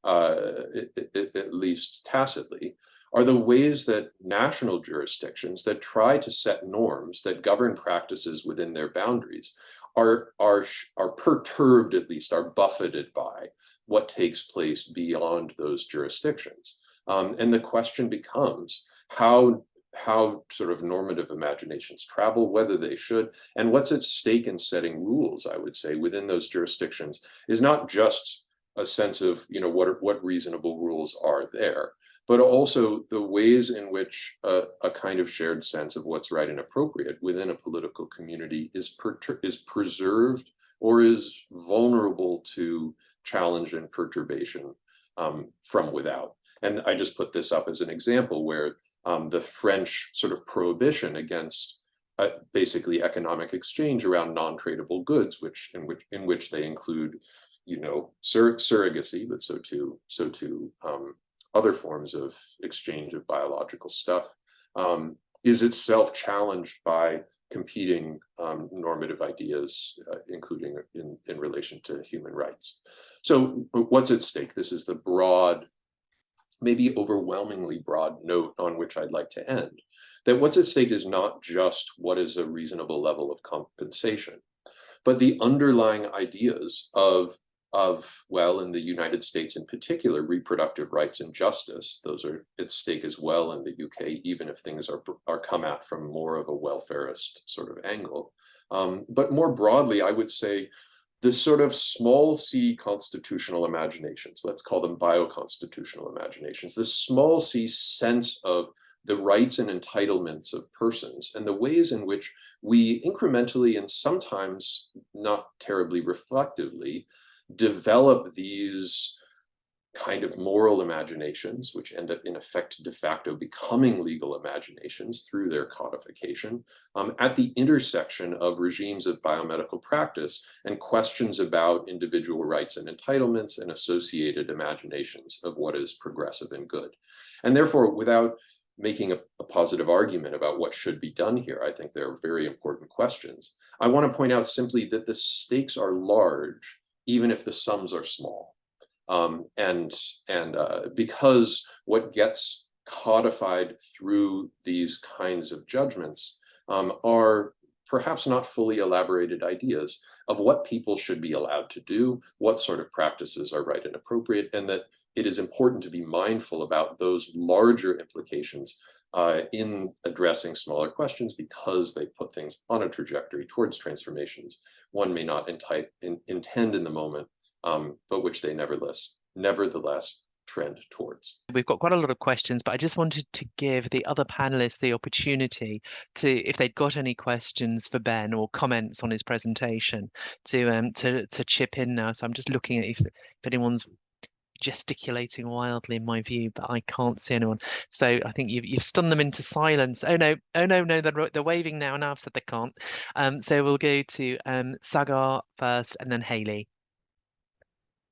at least tacitly, are the ways that national jurisdictions that try to set norms that govern practices within their boundaries are perturbed, at least, are buffeted by what takes place beyond those jurisdictions. And the question becomes how sort of normative imaginations travel, whether they should, and what's at stake in setting rules, I would say, within those jurisdictions is not just a sense of, what reasonable rules are there, but also the ways in which a kind of shared sense of what's right and appropriate within a political community is preserved or is vulnerable to challenge and perturbation from without. And I just put this up as an example where the French sort of prohibition against basically economic exchange around non-tradable goods, in which they include, surrogacy, but so too other forms of exchange of biological stuff, is itself challenged by competing normative ideas, including in relation to human rights. So what's at stake? This is the broad, maybe overwhelmingly broad note on which I'd like to end, that what's at stake is not just what is a reasonable level of compensation, but the underlying ideas of well, in the United States in particular, reproductive rights and justice. Those are at stake as well in the UK, even if things are come at from more of a welfarist sort of angle. But more broadly, I would say this sort of small c constitutional imaginations, let's call them bioconstitutional imaginations, this small c sense of the rights and entitlements of persons and the ways in which we incrementally and sometimes not terribly reflectively develop these kind of moral imaginations, which end up in effect de facto becoming legal imaginations through their codification, at the intersection of regimes of biomedical practice and questions about individual rights and entitlements and associated imaginations of what is progressive and good. And therefore, without making a positive argument about what should be done here, I think there are very important questions. I want to point out simply that the stakes are large, even if the sums are small. And because what gets codified through these kinds of judgments are perhaps not fully elaborated ideas of what people should be allowed to do, what sort of practices are right and appropriate, and that it is important to be mindful about those larger implications in addressing smaller questions, because they put things on a trajectory towards transformations one may not intend in the moment, but which they nevertheless trend towards. We've got quite a lot of questions, but I just wanted to give the other panelists the opportunity to, if they'd got any questions for Ben or comments on his presentation, to chip in now. So I'm just looking at if anyone's gesticulating wildly in my view, but I can't see anyone. So I think you've stunned them into silence. Oh no, they're waving now, and I've said they can't. So we'll go to Saghar first, and then Hayley.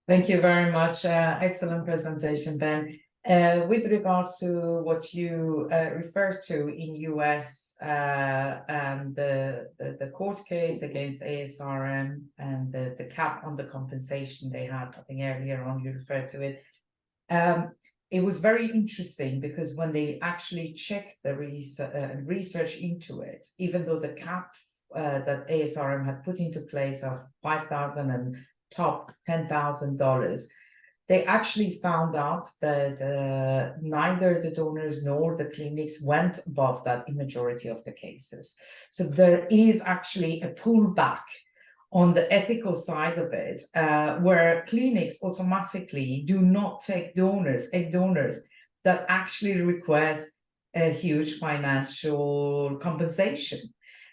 Thank you very much. Excellent presentation, Ben. With regards to what you referred to in US and the court case against ASRM and the cap on the compensation they had, I think earlier on you referred to it. It was very interesting because when they actually checked the research into it, even though the cap that ASRM had put into place of $5,000 and top $10,000, they actually found out that neither the donors nor the clinics went above that in majority of the cases. So there is actually a pullback on the ethical side of it, where clinics automatically do not take egg donors that actually request a huge financial compensation.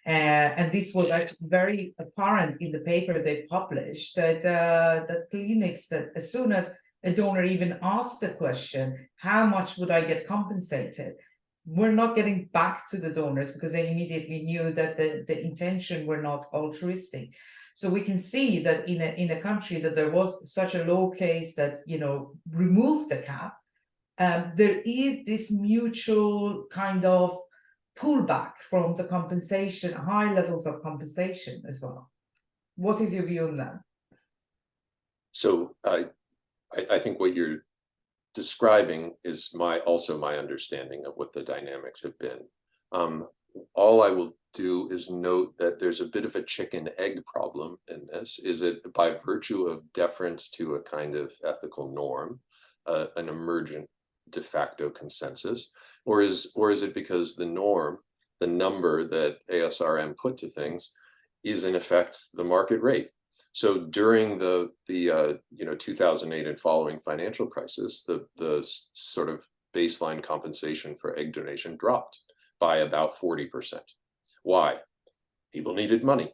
And this was actually very apparent in the paper they published, that clinics, that as soon as a donor even asked the question, how much would I get compensated, we're not getting back to the donors because they immediately knew that the intention were not altruistic. So we can see that in a country that there was such a low case that, you know, removed the cap, there is this mutual kind of pullback from the compensation, high levels of compensation as well. What is your view on that? So I think what you're describing is also my understanding of what the dynamics have been. All I will do is note that there's a bit of a chicken egg problem in this. Is it by virtue of deference to a kind of ethical norm, an emergent de facto consensus, or is it because the norm, the number that ASRM put to things, is in effect the market rate? So during the 2008 and following financial crisis, the sort of baseline compensation for egg donation dropped by about 40%. Why? People needed money.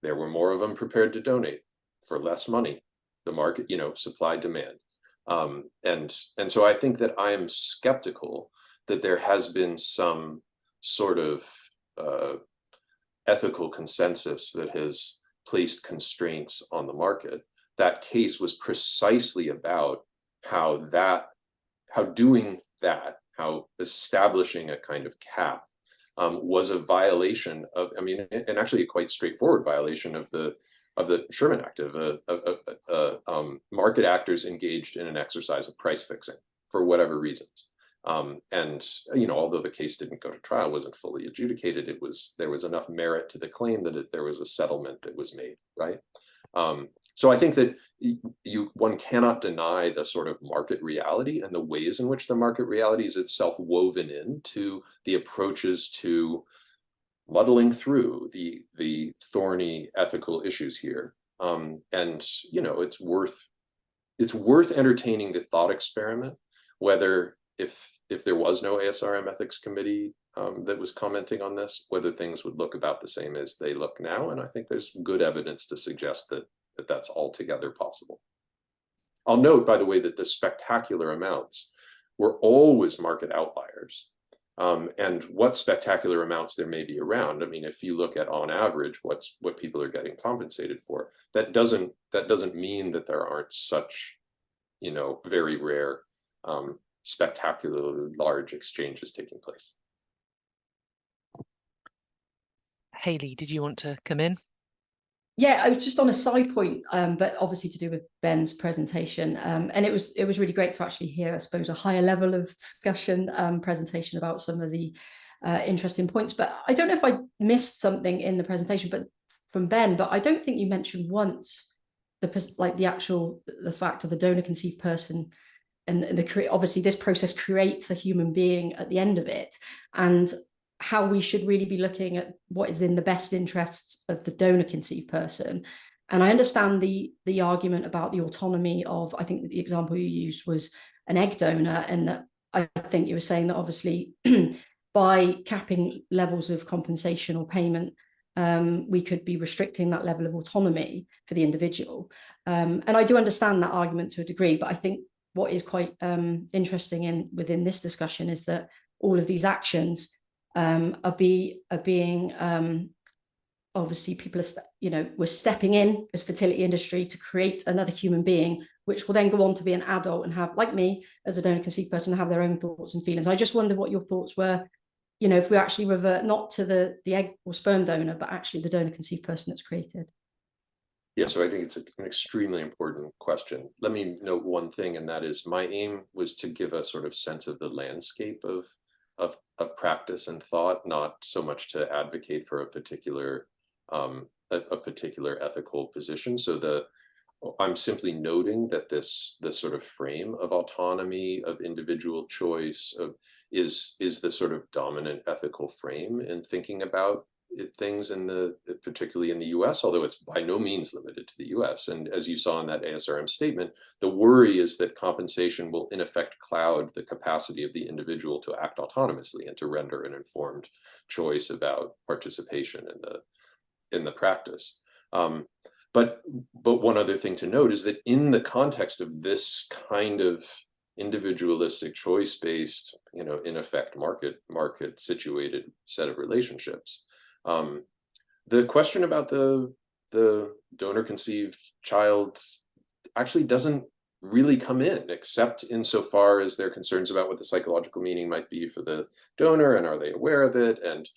There were more of them prepared to donate for less money. The market, supply demand. And so I think that I am skeptical that there has been some sort of ethical consensus that has placed constraints on the market. That case was precisely about how establishing a kind of cap was a violation of, and actually a quite straightforward violation of the Sherman Act, of market actors engaged in an exercise of price fixing for whatever reasons. And although the case didn't go to trial, wasn't fully adjudicated, there was enough merit to the claim that there was a settlement that was made, right? So I think that one cannot deny the sort of market reality and the ways in which the market reality is itself woven into the approaches to muddling through the thorny ethical issues here. And it's worth entertaining the thought experiment, whether if there was no ASRM ethics committee that was commenting on this, whether things would look about the same as they look now. And I think there's good evidence to suggest that that's altogether possible. I'll note, by the way, that the spectacular amounts were always market outliers. And what spectacular amounts there may be around. If you look at on average what people are getting compensated for, that doesn't mean that there aren't such, very rare, spectacularly large exchanges taking place. Hayley, did you want to come in? Yeah, I was just on a side point, but obviously to do with Ben's presentation, and it was really great to actually hear, I suppose, a higher level of discussion, presentation about some of the interesting points. But I don't know if I missed something in the presentation, but from Ben, but I don't think you mentioned once the fact of a donor conceived person, and obviously this process creates a human being at the end of it, and how we should really be looking at what is in the best interests of the donor conceived person. And I understand the argument about the autonomy of, I think the example you used was an egg donor, and that I think you were saying that obviously by capping levels of compensation or payment, we could be restricting that level of autonomy for the individual. And I do understand that argument to a degree, but I think what is quite interesting within this discussion is that all of these actions are being obviously people are, we're stepping in as fertility industry to create another human being, which will then go on to be an adult and have, like me, as a donor conceived person, have their own thoughts and feelings. I just wonder what your thoughts were, if we actually revert not to the egg or sperm donor, but actually the donor conceived person that's created. Yeah, so I think it's an extremely important question. Let me note one thing, and that is my aim was to give a sort of sense of the landscape of practice and thought, not so much to advocate for a particular ethical position. So I'm simply noting that this sort of frame of autonomy, of individual choice, is the sort of dominant ethical frame in thinking about things particularly in the US, although it's by no means limited to the US. And as you saw in that ASRM statement, the worry is that compensation will in effect cloud the capacity of the individual to act autonomously and to render an informed choice about participation in the practice. But one other thing to note is that in the context of this kind of individualistic, choice-based, in effect, market situated set of relationships, the question about the donor conceived child actually doesn't really come in, except insofar as there are concerns about what the psychological meaning might be for the donor, and are they aware of it, and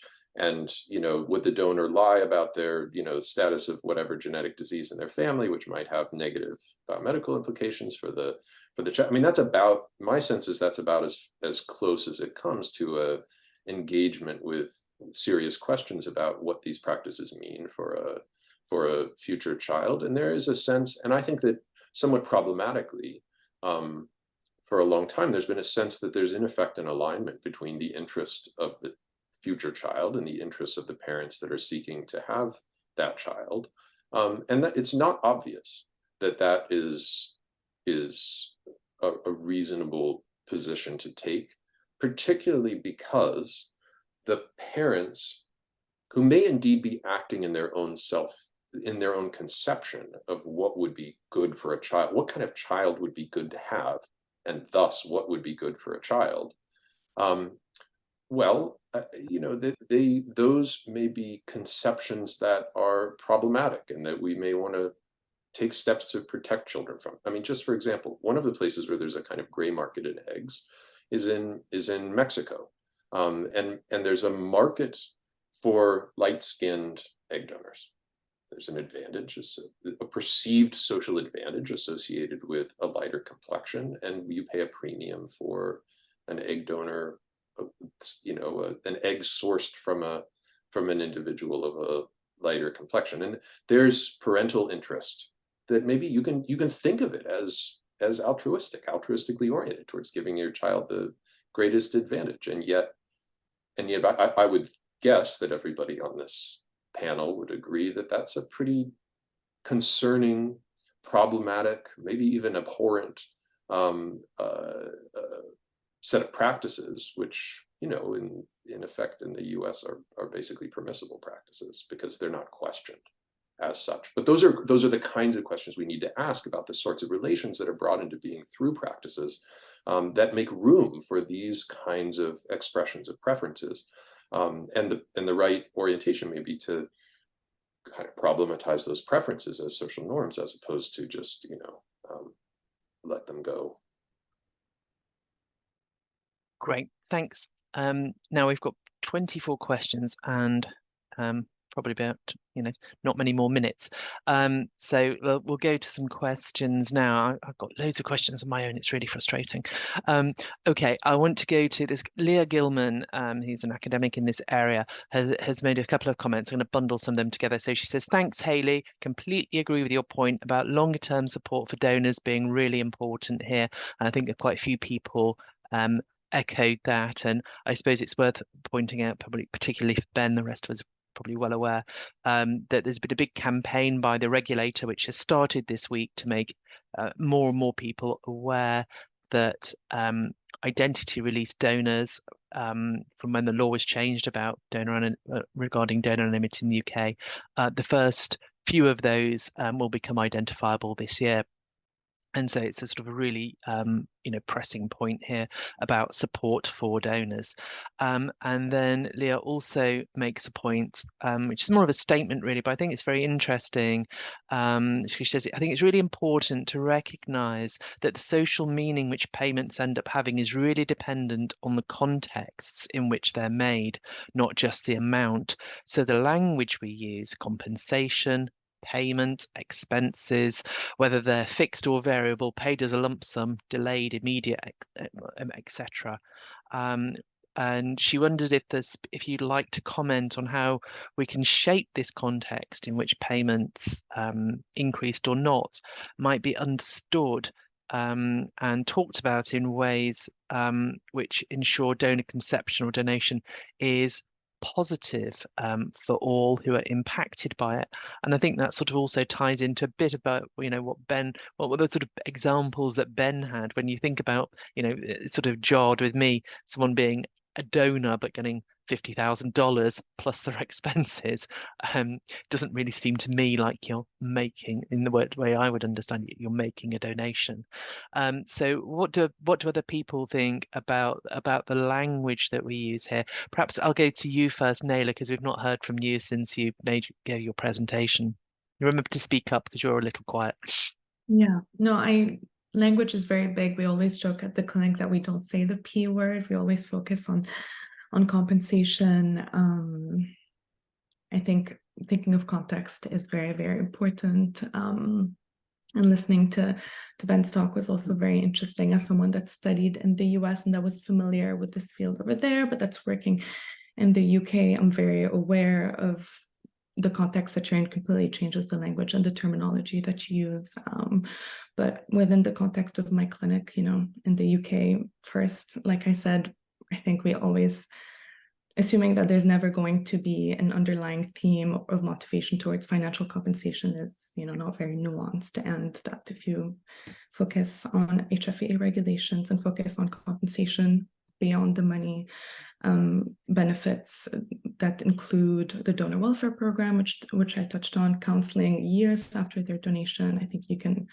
would the donor lie about their status of whatever genetic disease in their family, which might have negative biomedical implications for the child. I mean, my sense is that's about as close as it comes to a engagement with serious questions about what these practices mean for a future child. And there is a sense, and I think that somewhat problematically, for a long time, there's been a sense that there's in effect an alignment between the interest of the future child and the interests of the parents that are seeking to have that child, and that it's not obvious that is a reasonable position to take, particularly because the parents, who may indeed be acting in their own conception of what would be good for a child, what kind of child would be good to have, and thus what would be good for a child. Those may be conceptions that are problematic and that we may want to take steps to protect children from. I mean, just for example, one of the places where there's a kind of gray market in eggs is in Mexico. And there's a market for light-skinned egg donors. There's an advantage, a perceived social advantage associated with a lighter complexion, and you pay a premium for an egg donor, an egg sourced from an individual of a lighter complexion. And there's parental interest that maybe you can think of it as altruistically oriented towards giving your child the greatest advantage. And yet I would guess that everybody on this panel would agree that that's a pretty concerning, problematic, maybe even abhorrent set of practices, which in effect in the US are basically permissible practices because they're not questioned as such. But those are the kinds of questions we need to ask about the sorts of relations that are brought into being through practices that make room for these kinds of expressions of preferences. And the right orientation may be to kind of problematize those preferences as social norms, as opposed to just let them go. Great, thanks. Now we've got 24 questions, and probably about, not many more minutes. So we'll go to some questions now. I've got loads of questions of my own. It's really frustrating. Okay, I want to go to this. Leah Gilman, who's an academic in this area, has made a couple of comments. I'm going to bundle some of them together. So she says, thanks, Hayley. Completely agree with your point about longer term support for donors being really important here. And I think that quite a few people echoed that. And I suppose it's worth pointing out, probably particularly for Ben, the rest of us probably well aware, that there's been a big campaign by the regulator, which has started this week to make more and more people aware that identity release donors, from when the law was changed about regarding donor anonymity in the UK, the first few of those will become identifiable this year. And so it's a sort of a really, pressing point here about support for donors. And then Leah also makes a point, which is more of a statement really, but I think it's very interesting. She says, I think it's really important to recognise that the social meaning which payments end up having is really dependent on the contexts in which they're made, not just the amount. So the language we use, compensation, payment, expenses, whether they're fixed or variable, paid as a lump sum, delayed, immediate, etc. And she wondered if you'd like to comment on how we can shape this context in which payments, increased or not, might be understood and talked about in ways which ensure donor conception or donation is positive for all who are impacted by it. And I think that sort of also ties into a bit about, what were the sort of examples that Ben had when you think about, it sort of jarred with me, someone being a donor but getting $50,000 plus their expenses, doesn't really seem to me like you're making, in the way I would understand it, you're making a donation. So what do other people think about the language that we use here? Perhaps I'll go to you first, Nayla, because we've not heard from you since you made your presentation. You remember to speak up because you're a little quiet. Yeah, no, language is very big. We always joke at the clinic that we don't say the P word. We always focus on compensation. I think thinking of context is very, very important. And listening to Ben's talk was also very interesting as someone that studied in the US and that was familiar with this field over there, but that's working in the UK. I'm very aware of the context that you're in completely changes the language and the terminology that you use. But within the context of my clinic, in the UK, first, like I said, I think we always, assuming that there's never going to be an underlying theme of motivation towards financial compensation is, not very nuanced. And that if you focus on HFEA regulations and focus on compensation beyond the money, benefits that include the donor welfare program, which I touched on, counseling years after their donation, I think you can,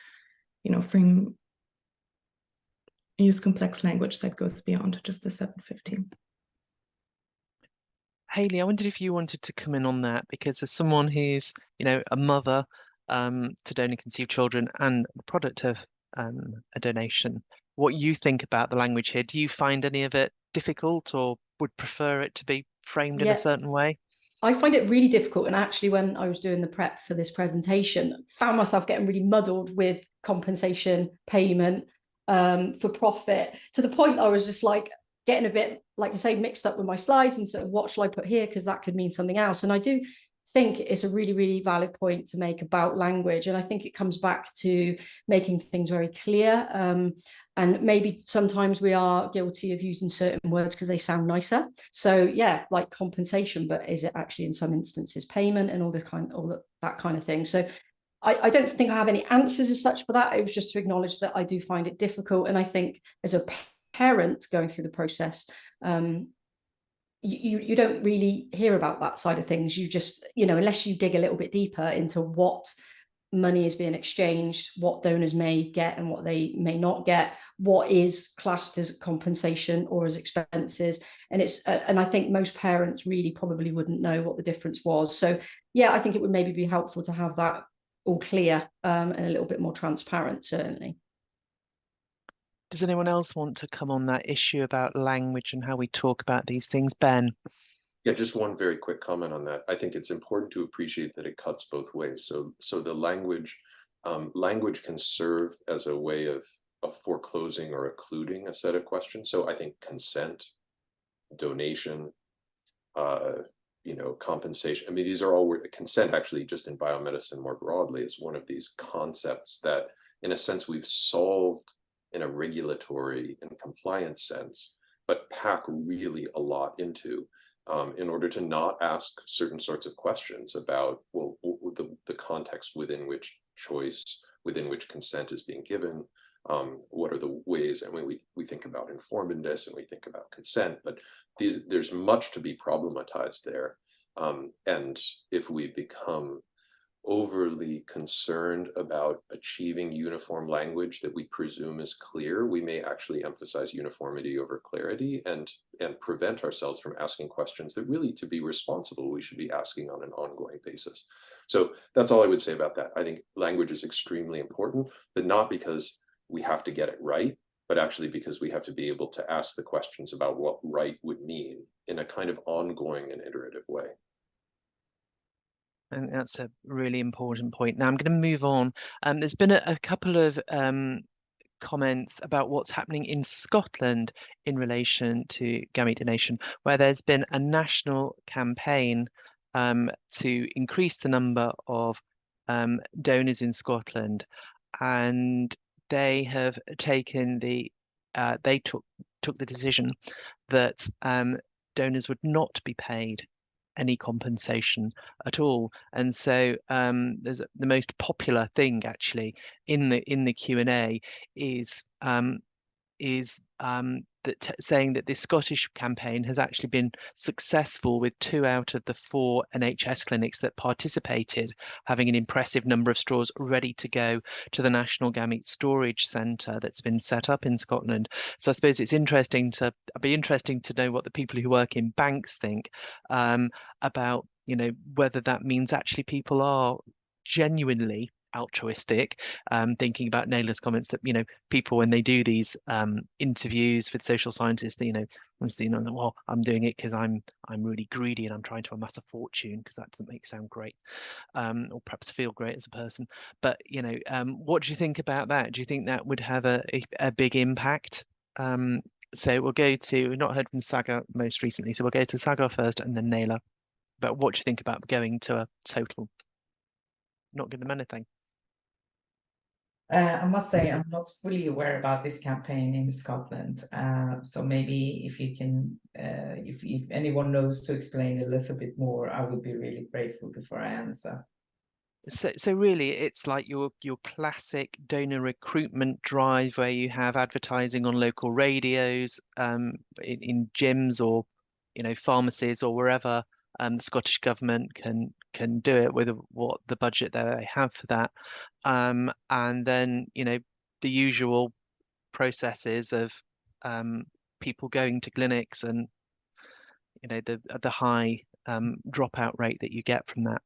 use complex language that goes beyond just the 750. Hayley, I wondered if you wanted to come in on that, because as someone who's, a mother to donor conceived children and the product of a donation, what you think about the language here. Do you find any of it difficult or would prefer it to be framed in a certain way? I find it really difficult. And actually, when I was doing the prep for this presentation, found myself getting really muddled with compensation, payment, for profit, to the point I was just like getting a bit, like you say, mixed up with my slides and sort of what shall I put here, because that could mean something else. And I do think it's a really, really valid point to make about language. And I think it comes back to making things very clear. And maybe sometimes we are guilty of using certain words because they sound nicer. So yeah, like compensation, but is it actually in some instances payment and all that kind of thing. So I don't think I have any answers as such for that. It was just to acknowledge that I do find it difficult. And I think as a parent going through the process, you don't really hear about that side of things. You just, unless you dig a little bit deeper into what money is being exchanged, what donors may get and what they may not get, what is classed as compensation or as expenses. And and I think most parents really probably wouldn't know what the difference was. So yeah, I think it would maybe be helpful to have that all clear and a little bit more transparent, certainly. Does anyone else want to come on that issue about language and how we talk about these things? Ben? Yeah, just one very quick comment on that. I think it's important to appreciate that it cuts both ways. So the language can serve as a way of foreclosing or occluding a set of questions. So I think consent, donation, compensation. I mean, these are all consent actually just in biomedicine more broadly is one of these concepts that in a sense we've solved in a regulatory and compliance sense, but pack really a lot into in order to not ask certain sorts of questions about, well, the context within which consent is being given. What are the ways? I mean, we think about informedness and we think about consent, but there's much to be problematized there. And if we become overly concerned about achieving uniform language that we presume is clear, we may actually emphasize uniformity over clarity and prevent ourselves from asking questions that really, to be responsible, we should be asking on an ongoing basis. So that's all I would say about that. I think language is extremely important, but not because we have to get it right, but actually because we have to be able to ask the questions about what right would mean in a kind of ongoing and iterative way. And that's a really important point. Now I'm going to move on. There's been a couple of comments about what's happening in Scotland in relation to gamete donation, where there's been a national campaign to increase the number of donors in Scotland, and they have taken they took the decision that donors would not be paid any compensation at all. And so there's the most popular thing actually in the Q&A is saying that this Scottish campaign has actually been successful, with 2 out of the 4 NHS clinics that participated having an impressive number of straws ready to go to the National Gamete Storage Centre that's been set up in Scotland. So I suppose it's interesting to know what the people who work in banks think about, whether that means actually people are genuinely altruistic, thinking about Nayla's comments that people, when they do these interviews with social scientists, obviously well, I'm doing it because I'm really greedy and I'm trying to amass a fortune, because that doesn't make sound great, or perhaps feel great as a person. But what do you think about that? Do you think that would have a big impact? So we'll go to, we've not heard from Saghar most recently, so we'll go to Saghar first and then Nayla. But what do you think about going to a total, not give them anything? I must say I'm not fully aware about this campaign in Scotland. So maybe if you can, if anyone knows to explain a little bit more, I would be really grateful before I answer. So really, it's like your classic donor recruitment drive, where you have advertising on local radios, in gyms or pharmacies or wherever. The Scottish government can do it with what the budget that they have for that, and then the usual processes of people going to clinics and the high dropout rate that you get from that.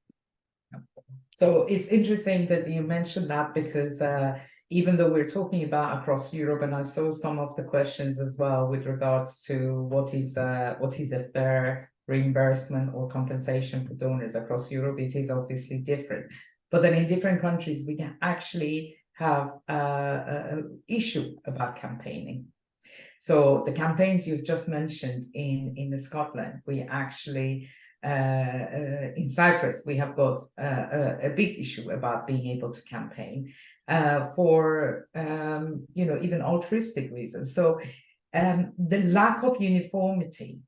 So it's interesting that you mentioned that, because even though we're talking about across Europe, and I saw some of the questions as well with regards to what is a fair reimbursement or compensation for donors across Europe, it is obviously different. But then in different countries, we can actually have an issue about campaigning. So the campaigns you've just mentioned in Scotland, we actually in Cyprus, we have got a big issue about being able to campaign for even altruistic reasons. So the lack of uniformity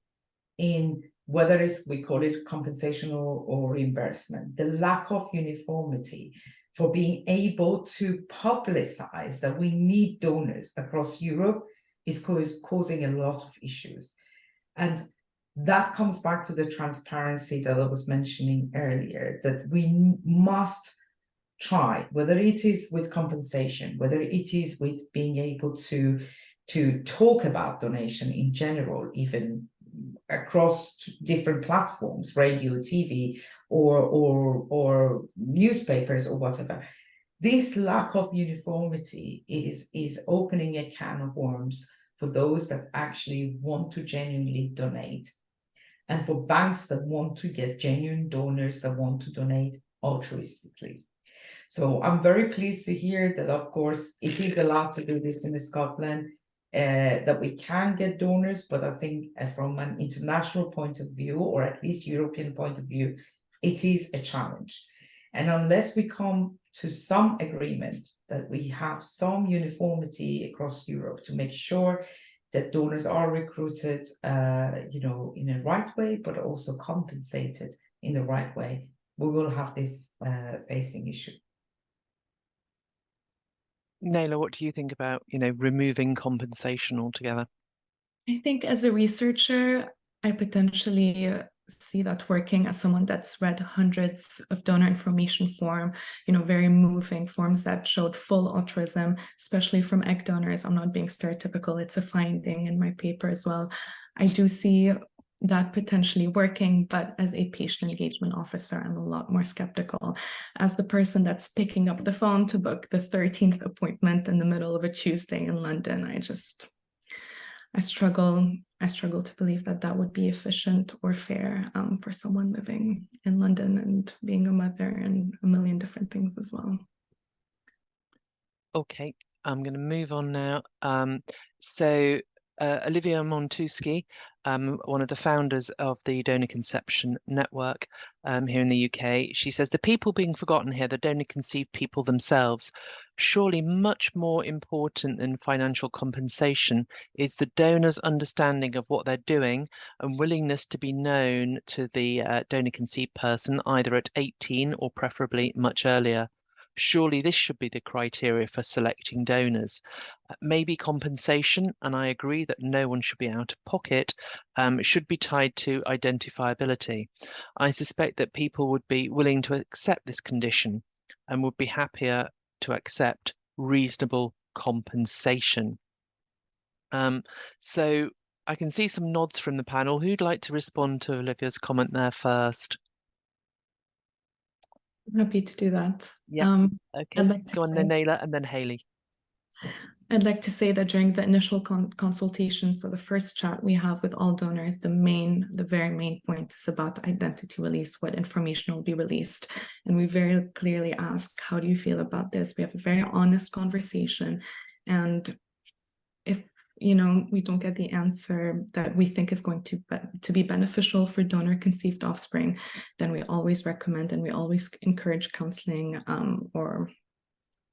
in whether we call it compensation or reimbursement, the lack of uniformity for being able to publicize that we need donors across Europe is causing a lot of issues. And that comes back to the transparency that I was mentioning earlier, that we must try, whether it is with compensation, whether it is with being able to talk about donation in general, even across different platforms, radio, TV, or newspapers or whatever. This lack of uniformity is opening a can of worms for those that actually want to genuinely donate. and for banks that want to get genuine donors that want to donate altruistically. So I'm very pleased to hear that, of course, it is allowed to do this in Scotland, that we can get donors, but I think from an international point of view, or at least European point of view, it is a challenge. And unless we come to some agreement that we have some uniformity across Europe to make sure that donors are recruited, in the right way, but also compensated in the right way, we will have this facing issue. Nayla, what do you think about, removing compensation altogether? I think as a researcher, I potentially see that working as someone that's read hundreds of donor information form, very moving forms that showed full altruism, especially from egg donors. I'm not being stereotypical. It's a finding in my paper as well. I do see that potentially working, but as a patient engagement officer, I'm a lot more skeptical. As the person that's picking up the phone to book the 13th appointment in the middle of a Tuesday in London, I struggle to believe that would be efficient or fair for someone living in London and being a mother and a million different things as well. Okay, I'm going to move on now. So Olivia Montuschi, one of the founders of the Donor Conception Network here in the UK, she says the people being forgotten here, the donor conceived people themselves. Surely much more important than financial compensation is the donor's understanding of what they're doing and willingness to be known to the donor conceived person either at 18 or preferably much earlier. Surely this should be the criteria for selecting donors. Maybe compensation, and I agree that no one should be out of pocket, should be tied to identifiability. I suspect that people would be willing to accept this condition and would be happier to accept reasonable compensation. So I can see some nods from the panel. Who'd like to respond to Olivia's comment there first? I'm happy to do that. Yeah. Okay, like go on then, Nayla, and then Hayley. I'd like to say that during the initial consultation, so the first chat we have with all donors, the very main point is about identity release, what information will be released. And we very clearly ask, how do you feel about this? We have a very honest conversation. And if we don't get the answer that we think is going to be beneficial for donor conceived offspring, then we always recommend and we always encourage counseling, or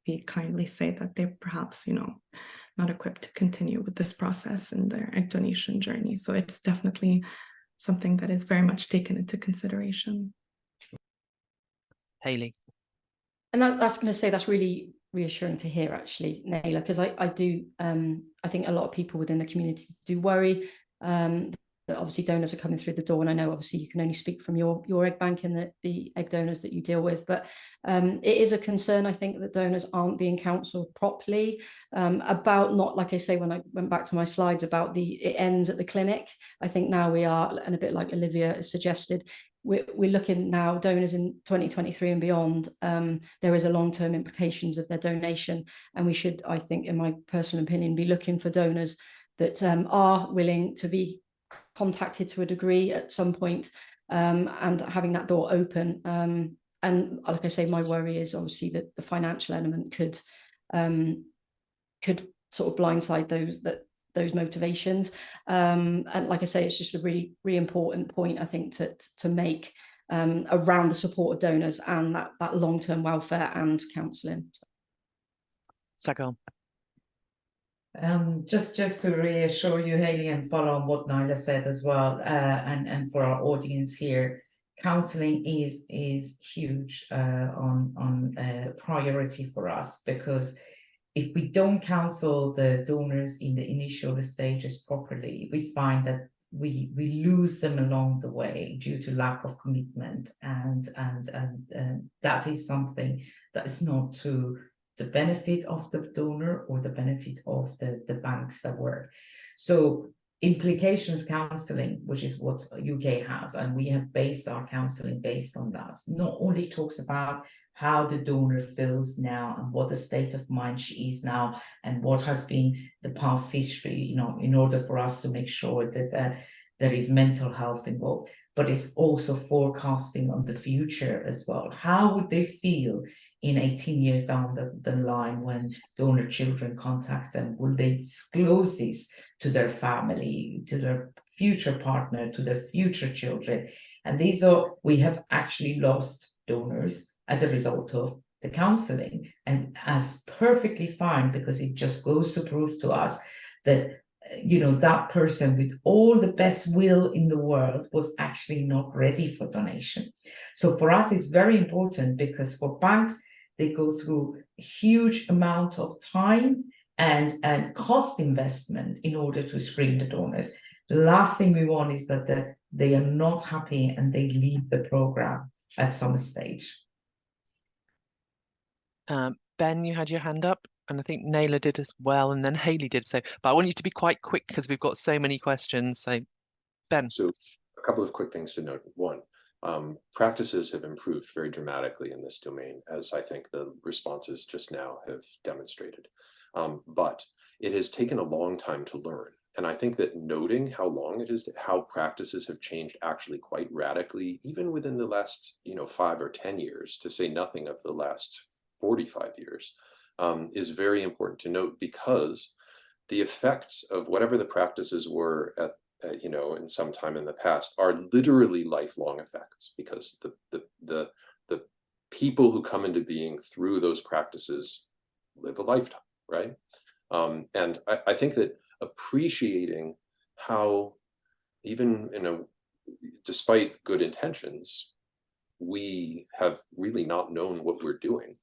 we kindly say that they're perhaps not equipped to continue with this process in their egg donation journey. So it's definitely something that is very much taken into consideration. Hayley. And that's going to say that's really reassuring to hear, actually, Nayla, because I think a lot of people within the community do worry that obviously donors are coming through the door, and I know obviously you can only speak from your egg bank and the egg donors that you deal with, but it is a concern, I think, that donors aren't being counselled properly about, not like I say when I went back to my slides about it ends at the clinic. I think now we are, and a bit like Olivia has suggested, we're looking now, donors in 2023 and beyond, there is a long-term implications of their donation, and we should, I think, in my personal opinion, be looking for donors that are willing to be contacted to a degree at some point, and having that door open. And like I say, my worry is obviously that the financial element could sort of blindside those motivations. And like I say, it's just a really, really important point, I think, to make around the support of donors and that long-term welfare and counselling. Saghar. Just to reassure you, Hayley, and follow on what Nayla said as well, and for our audience here, counselling is huge on priority for us, because if we don't counsel the donors in the initial stages properly, we find that we lose them along the way due to lack of commitment, and that is something that is not to the benefit of the donor or the benefit of the banks that work. So implications counselling, which is what UK has, and we have based our counselling based on that, not only talks about how the donor feels now and what the state of mind she is now and what has been the past history, in order for us to make sure that there is mental health involved, but it's also forecasting on the future as well. How would they feel in 18 years down the line when donor children contact them? Will they disclose this to their family, to their future partner, to their future children? And we have actually lost donors as a result of the counseling, and as perfectly fine, because it just goes to prove to us that that person with all the best will in the world was actually not ready for donation. So for us, it's very important, because for banks, they go through a huge amount of time and cost investment in order to screen the donors. The last thing we want is that they are not happy and they leave the program at some stage. Ben, you had your hand up, and I think Nayla did as well, and then Hayley did so. But I want you to be quite quick because we've got so many questions. So, Ben. So a couple of quick things to note. One, practices have improved very dramatically in this domain, as I think the responses just now have demonstrated. But it has taken a long time to learn. And I think that noting how long it is, how practices have changed actually quite radically, even within the last 5 or 10 years, to say nothing of the last 45 years, is very important to note, because the effects of whatever the practices were at in some time in the past are literally lifelong effects, because the people who come into being through those practices live a lifetime, right? And I think that appreciating how, even despite good intentions, we have really not known what we're doing,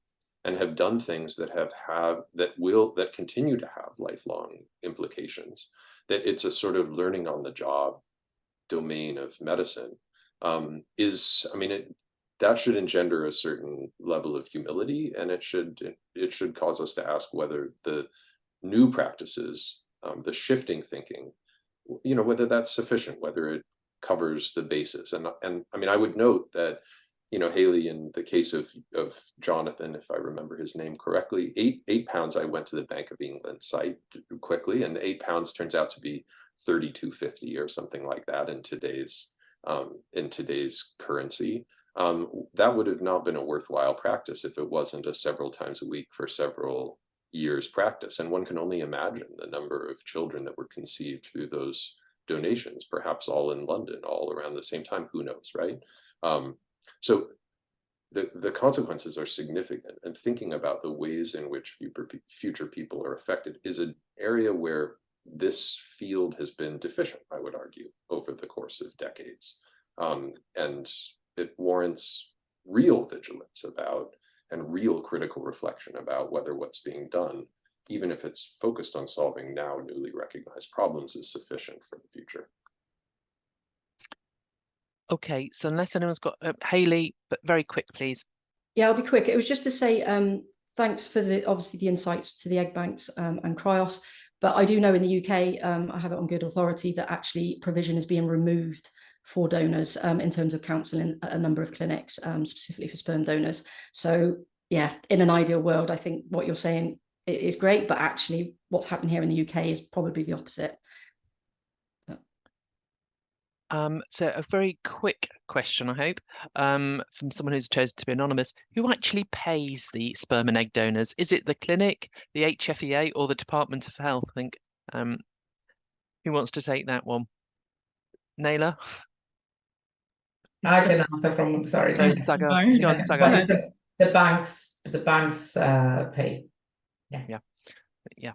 and have done things that that continue to have lifelong implications, that it's a sort of learning on the job domain of medicine, that should engender a certain level of humility, and it should cause us to ask whether the new practices, the shifting thinking, whether that's sufficient, whether it covers the basis. And I would note that Hayley, in the case of Jonathan, if I remember his name correctly, eight pounds, I went to the Bank of England site quickly, and £8 turns out to be 32.50 or something like that in today's currency. That would have not been a worthwhile practice if it wasn't a several times a week for several years practice. And one can only imagine the number of children that were conceived through those donations, perhaps all in London, all around the same time, who knows, right? So the consequences are significant, and thinking about the ways in which future people are affected is an area where this field has been deficient, I would argue, over the course of decades. And it warrants real vigilance about, and real critical reflection about, whether what's being done, even if it's focused on solving now newly recognized problems, is sufficient for the future. Okay, so unless anyone's got Hayley, but very quick, please. Yeah, I'll be quick. It was just to say thanks for obviously the insights to the egg banks and Cryos. But I do know in the UK, I have it on good authority, that actually provision is being removed for donors in terms of counselling at a number of clinics, specifically for sperm donors. So yeah, in an ideal world, I think what you're saying is great, but actually what's happening here in the UK is probably the opposite. So a very quick question, I hope, from someone who's chosen to be anonymous. Who actually pays the sperm and egg donors? Is it the clinic, the HFEA, or the Department of Health? I think. Who wants to take that one? Nayla? I can answer from, sorry. No, Saghar. Go on, Saghar. The banks pay. Yeah.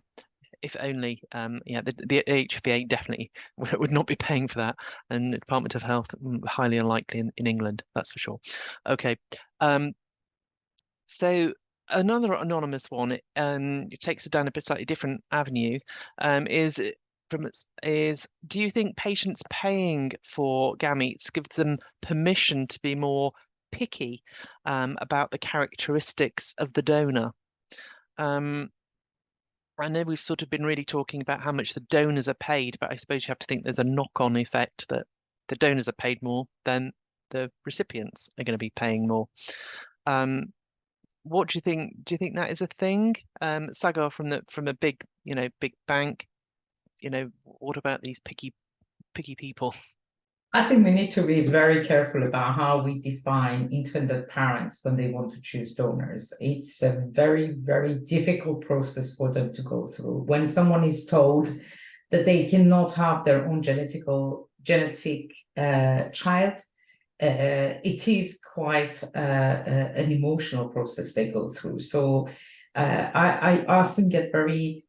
If only, the HFEA definitely would not be paying for that, and the Department of Health, highly unlikely in England, that's for sure. Okay, so another anonymous one, it takes it down a bit slightly different avenue, is do you think patients paying for gametes gives them permission to be more picky about the characteristics of the donor? I know we've sort of been really talking about how much the donors are paid, but I suppose you have to think there's a knock-on effect that the donors are paid more, then the recipients are going to be paying more. What do you think? Do you think that is a thing? Saghar, from a big bank, what about these picky picky people. I think we need to be very careful about how we define intended parents when they want to choose donors. It's a very, very difficult process for them to go through. When someone is told that they cannot have their own genetic child, it is quite an emotional process they go through. So I often get very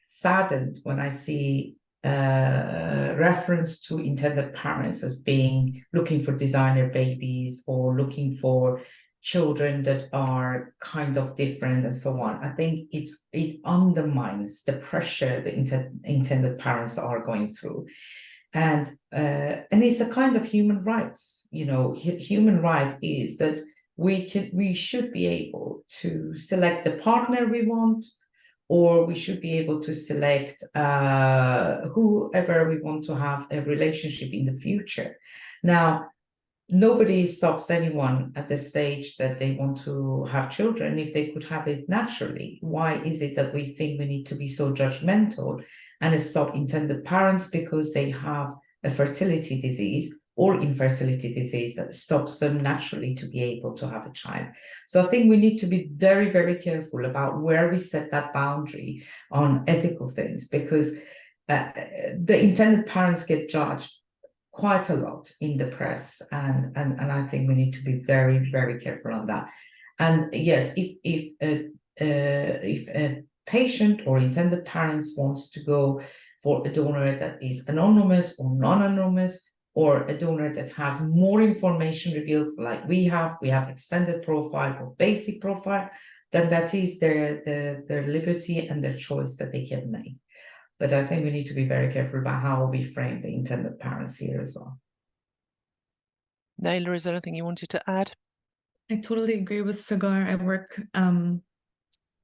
saddened when I see reference to intended parents as being looking for designer babies or looking for children that are kind of different and so on. I think it undermines the pressure the intended parents are going through. And it's a kind of human rights. You know, human right is that we should be able to select the partner we want, or we should be able to select whoever we want to have a relationship in the future. Now, nobody stops anyone at the stage that they want to have children if they could have it naturally. Why is it that we think we need to be so judgmental and stop intended parents because they have a fertility disease or infertility disease that stops them naturally to be able to have a child? So I think we need to be very, very careful about where we set that boundary on ethical things, because the intended parents get judged quite a lot in the press, and I think we need to be very, very careful on that. And yes, if a patient or intended parents wants to go for a donor that is anonymous or non-anonymous, or a donor that has more information revealed, like we have extended profile or basic profile, then that is their liberty and their choice that they can make. But I think we need to be very careful about how we frame the intended parents here as well. Nayla, is there anything you wanted to add? I totally agree with Saghar. I work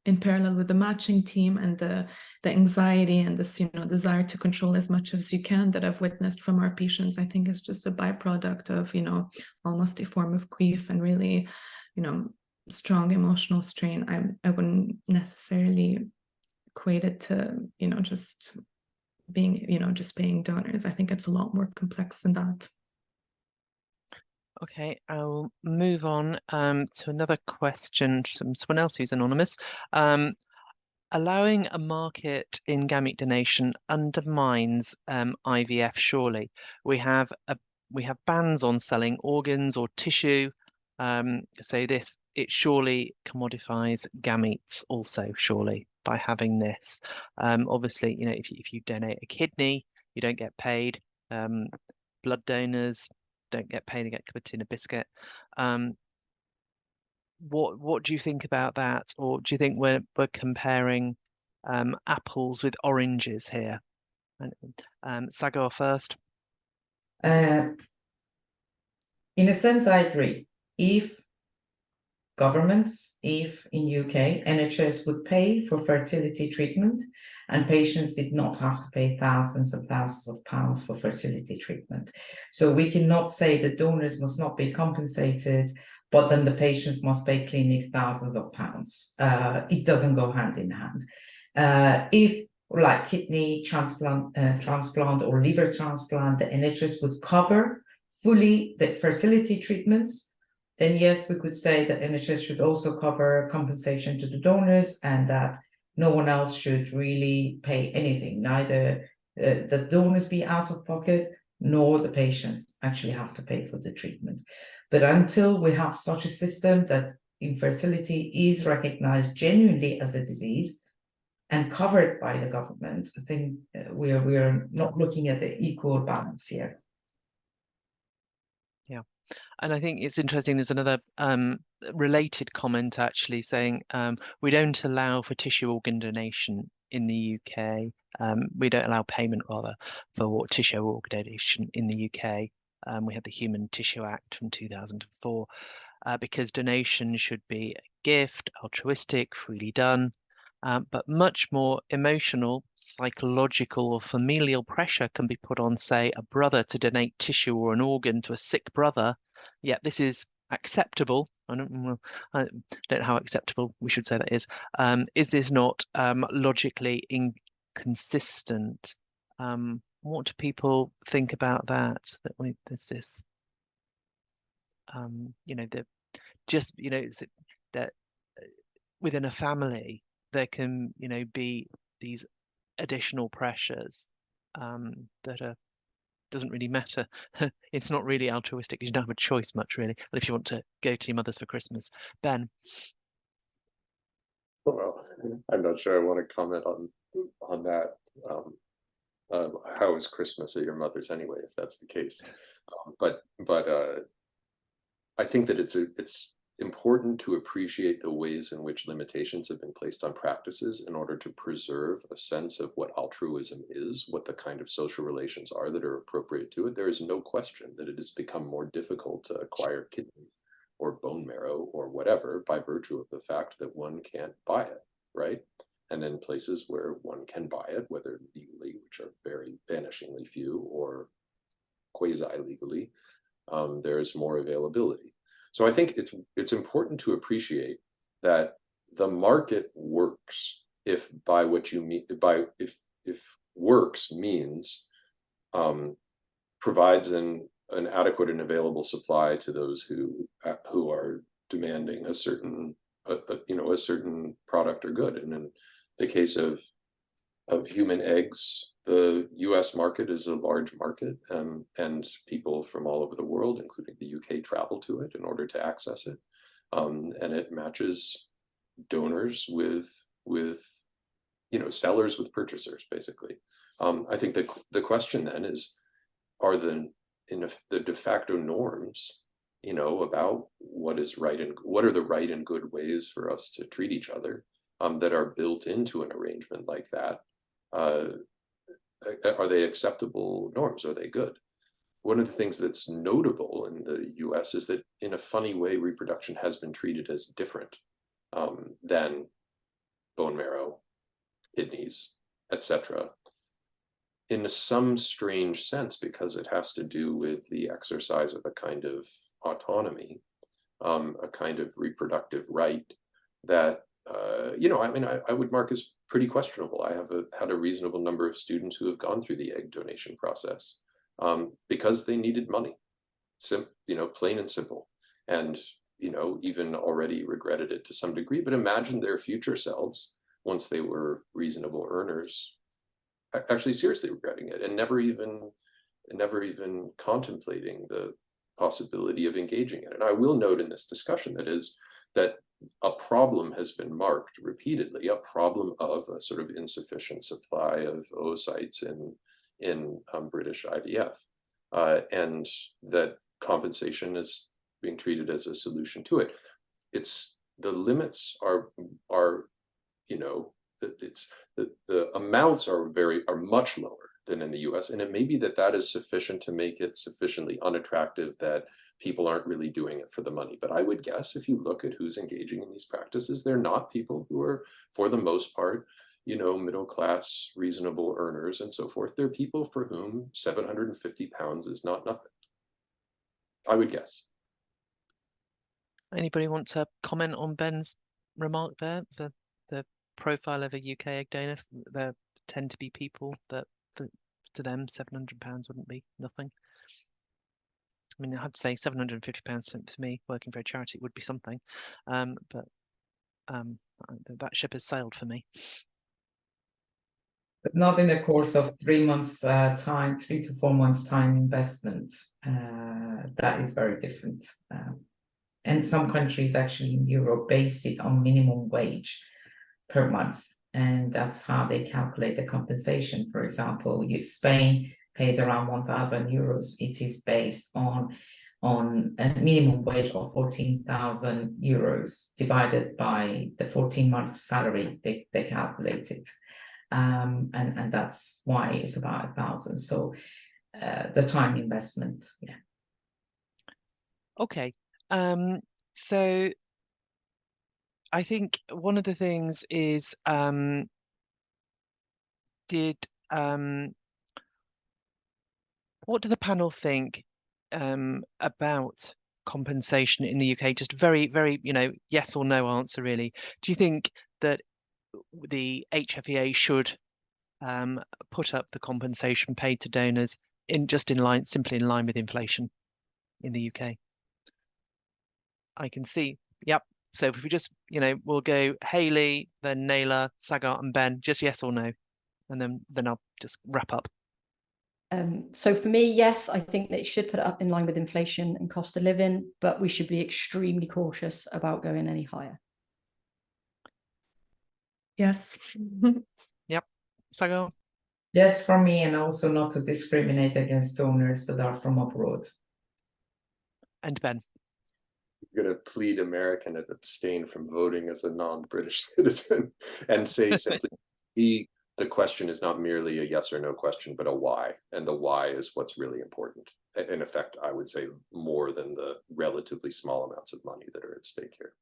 in parallel with the matching team, and the anxiety and this, desire to control as much as you can that I've witnessed from our patients, I think is just a byproduct of, almost a form of grief and really, strong emotional strain. I wouldn't necessarily equate it to, just being donors. I think it's a lot more complex than that. Okay, I'll move on to another question from someone else who's anonymous. Allowing a market in gamete donation undermines IVF, surely. We have bans on selling organs or tissue. So it surely commodifies gametes also, surely, by having this. Obviously, if you donate a kidney, you don't get paid. Blood donors don't get paid, they get put in a biscuit. What do you think about that? Or do you think we're comparing apples with oranges here? Saghar first. In a sense, I agree. If governments, if in UK, NHS would pay for fertility treatment and patients did not have to pay thousands and thousands of pounds for fertility treatment. So we cannot say that donors must not be compensated, but then the patients must pay clinics thousands of pounds. It doesn't go hand in hand. If like kidney transplant or liver transplant, the NHS would cover fully the fertility treatments, then yes, we could say that NHS should also cover compensation to the donors, and that no one else should really pay anything, neither the donors be out of pocket, nor the patients actually have to pay for the treatment. But until we have such a system that infertility is recognized genuinely as a disease and covered by the government, I think we are not looking at the equal balance here. Yeah, and I think it's interesting. There's another related comment actually saying we don't allow for tissue organ donation in the UK. We don't allow payment rather for tissue organ donation in the UK. We have the Human Tissue Act from 2004 because donation should be a gift, altruistic, freely done. But much more emotional, psychological, or familial pressure can be put on, say, a brother to donate tissue or an organ to a sick brother. Yet this is acceptable. I don't know how acceptable we should say that is. Is this not logically inconsistent? What do people think about that? That there's this, you know, just, you know, that within a family there can, you know, be these additional pressures that doesn't really matter. It's not really altruistic. You don't have a choice much, really. And if you want to go to your mother's for Christmas, Ben. Well, I'm not sure I want to comment on that. How is Christmas at your mother's anyway, if that's the case? But I think that it's important to appreciate the ways in which limitations have been placed on practices in order to preserve a sense of what altruism is, what the kind of social relations are that are appropriate to it. There is no question that it has become more difficult to acquire kidneys or bone marrow or whatever by virtue of the fact that one can't buy it, right? And in places where one can buy it, whether legally, which are very vanishingly few, or quasi-legally, there's more availability. So I think it's important to appreciate that the market works if by what you mean by if works means provides an adequate and available supply to those who are demanding a certain a certain product or good. And in the case of human eggs, the US market is a large market, and people from all over the world, including the UK, travel to it in order to access it. And it matches donors with sellers with purchasers, basically. I think the question then is, are the de facto norms, about what is right and what are the right and good ways for us to treat each other that are built into an arrangement like that? Are they acceptable norms? Are they good? One of the things that's notable in the US is that in a funny way, reproduction has been treated as different than bone marrow, kidneys, etc. in some strange sense, because it has to do with the exercise of a kind of autonomy, a kind of reproductive right that, I would mark as pretty questionable. I have had a reasonable number of students who have gone through the egg donation process because they needed money, plain and simple, and even already regretted it to some degree. But imagine their future selves, once they were reasonable earners, actually seriously regretting it and never even contemplating the possibility of engaging in it. And I will note in this discussion that a problem has been marked repeatedly, a problem of a sort of insufficient supply of oocytes in British IVF, and that compensation is being treated as a solution to it. It's the limits are the amounts are much lower than in the US, and it may be that is sufficient to make it sufficiently unattractive that people aren't really doing it for the money. But I would guess if you look at who's engaging in these practices, they're not people who are, for the most part, middle class, reasonable earners and so forth. They're people for whom 750 pounds is not nothing, I would guess. Anybody want to comment on Ben's remark there? The profile of a UK egg donor, there tend to be people that to them £700 wouldn't be nothing. I mean, I have to say £750 to me, working for a charity, would be something, but that ship has sailed for me. But not in the course of 3 months time, 3 to 4 months time investment. That is very different. And some countries actually in Europe base it on minimum wage per month, and that's how they calculate the compensation. For example, Spain pays around 1,000 euros. It is based on a minimum wage of 14,000 euros divided by the 14 months salary they calculate it. And that's why it's about 1,000. So the time investment, yeah. Okay, so I think one of the things is, what do the panel think about compensation in the UK? Just very, very, yes or no answer, really. Do you think that the HFEA should put up the compensation paid to donors simply in line with inflation in the UK. I can see, yep. So if we just, we'll go Hayley, then Nayla, Saghar, and Ben, just yes or no, and then I'll just wrap up. So for me, yes, I think that it should put it up in line with inflation and cost of living, but we should be extremely cautious about going any higher. Yes. Yep. Saghar? Yes, for me, and also not to discriminate against donors that are from abroad. And Ben? I'm going to plead American and abstain from voting as a non-British citizen and say simply, the question is not merely a yes or no question, but a why. And the why is what's really important. In effect, I would say more than the relatively small amounts of money that are at stake here.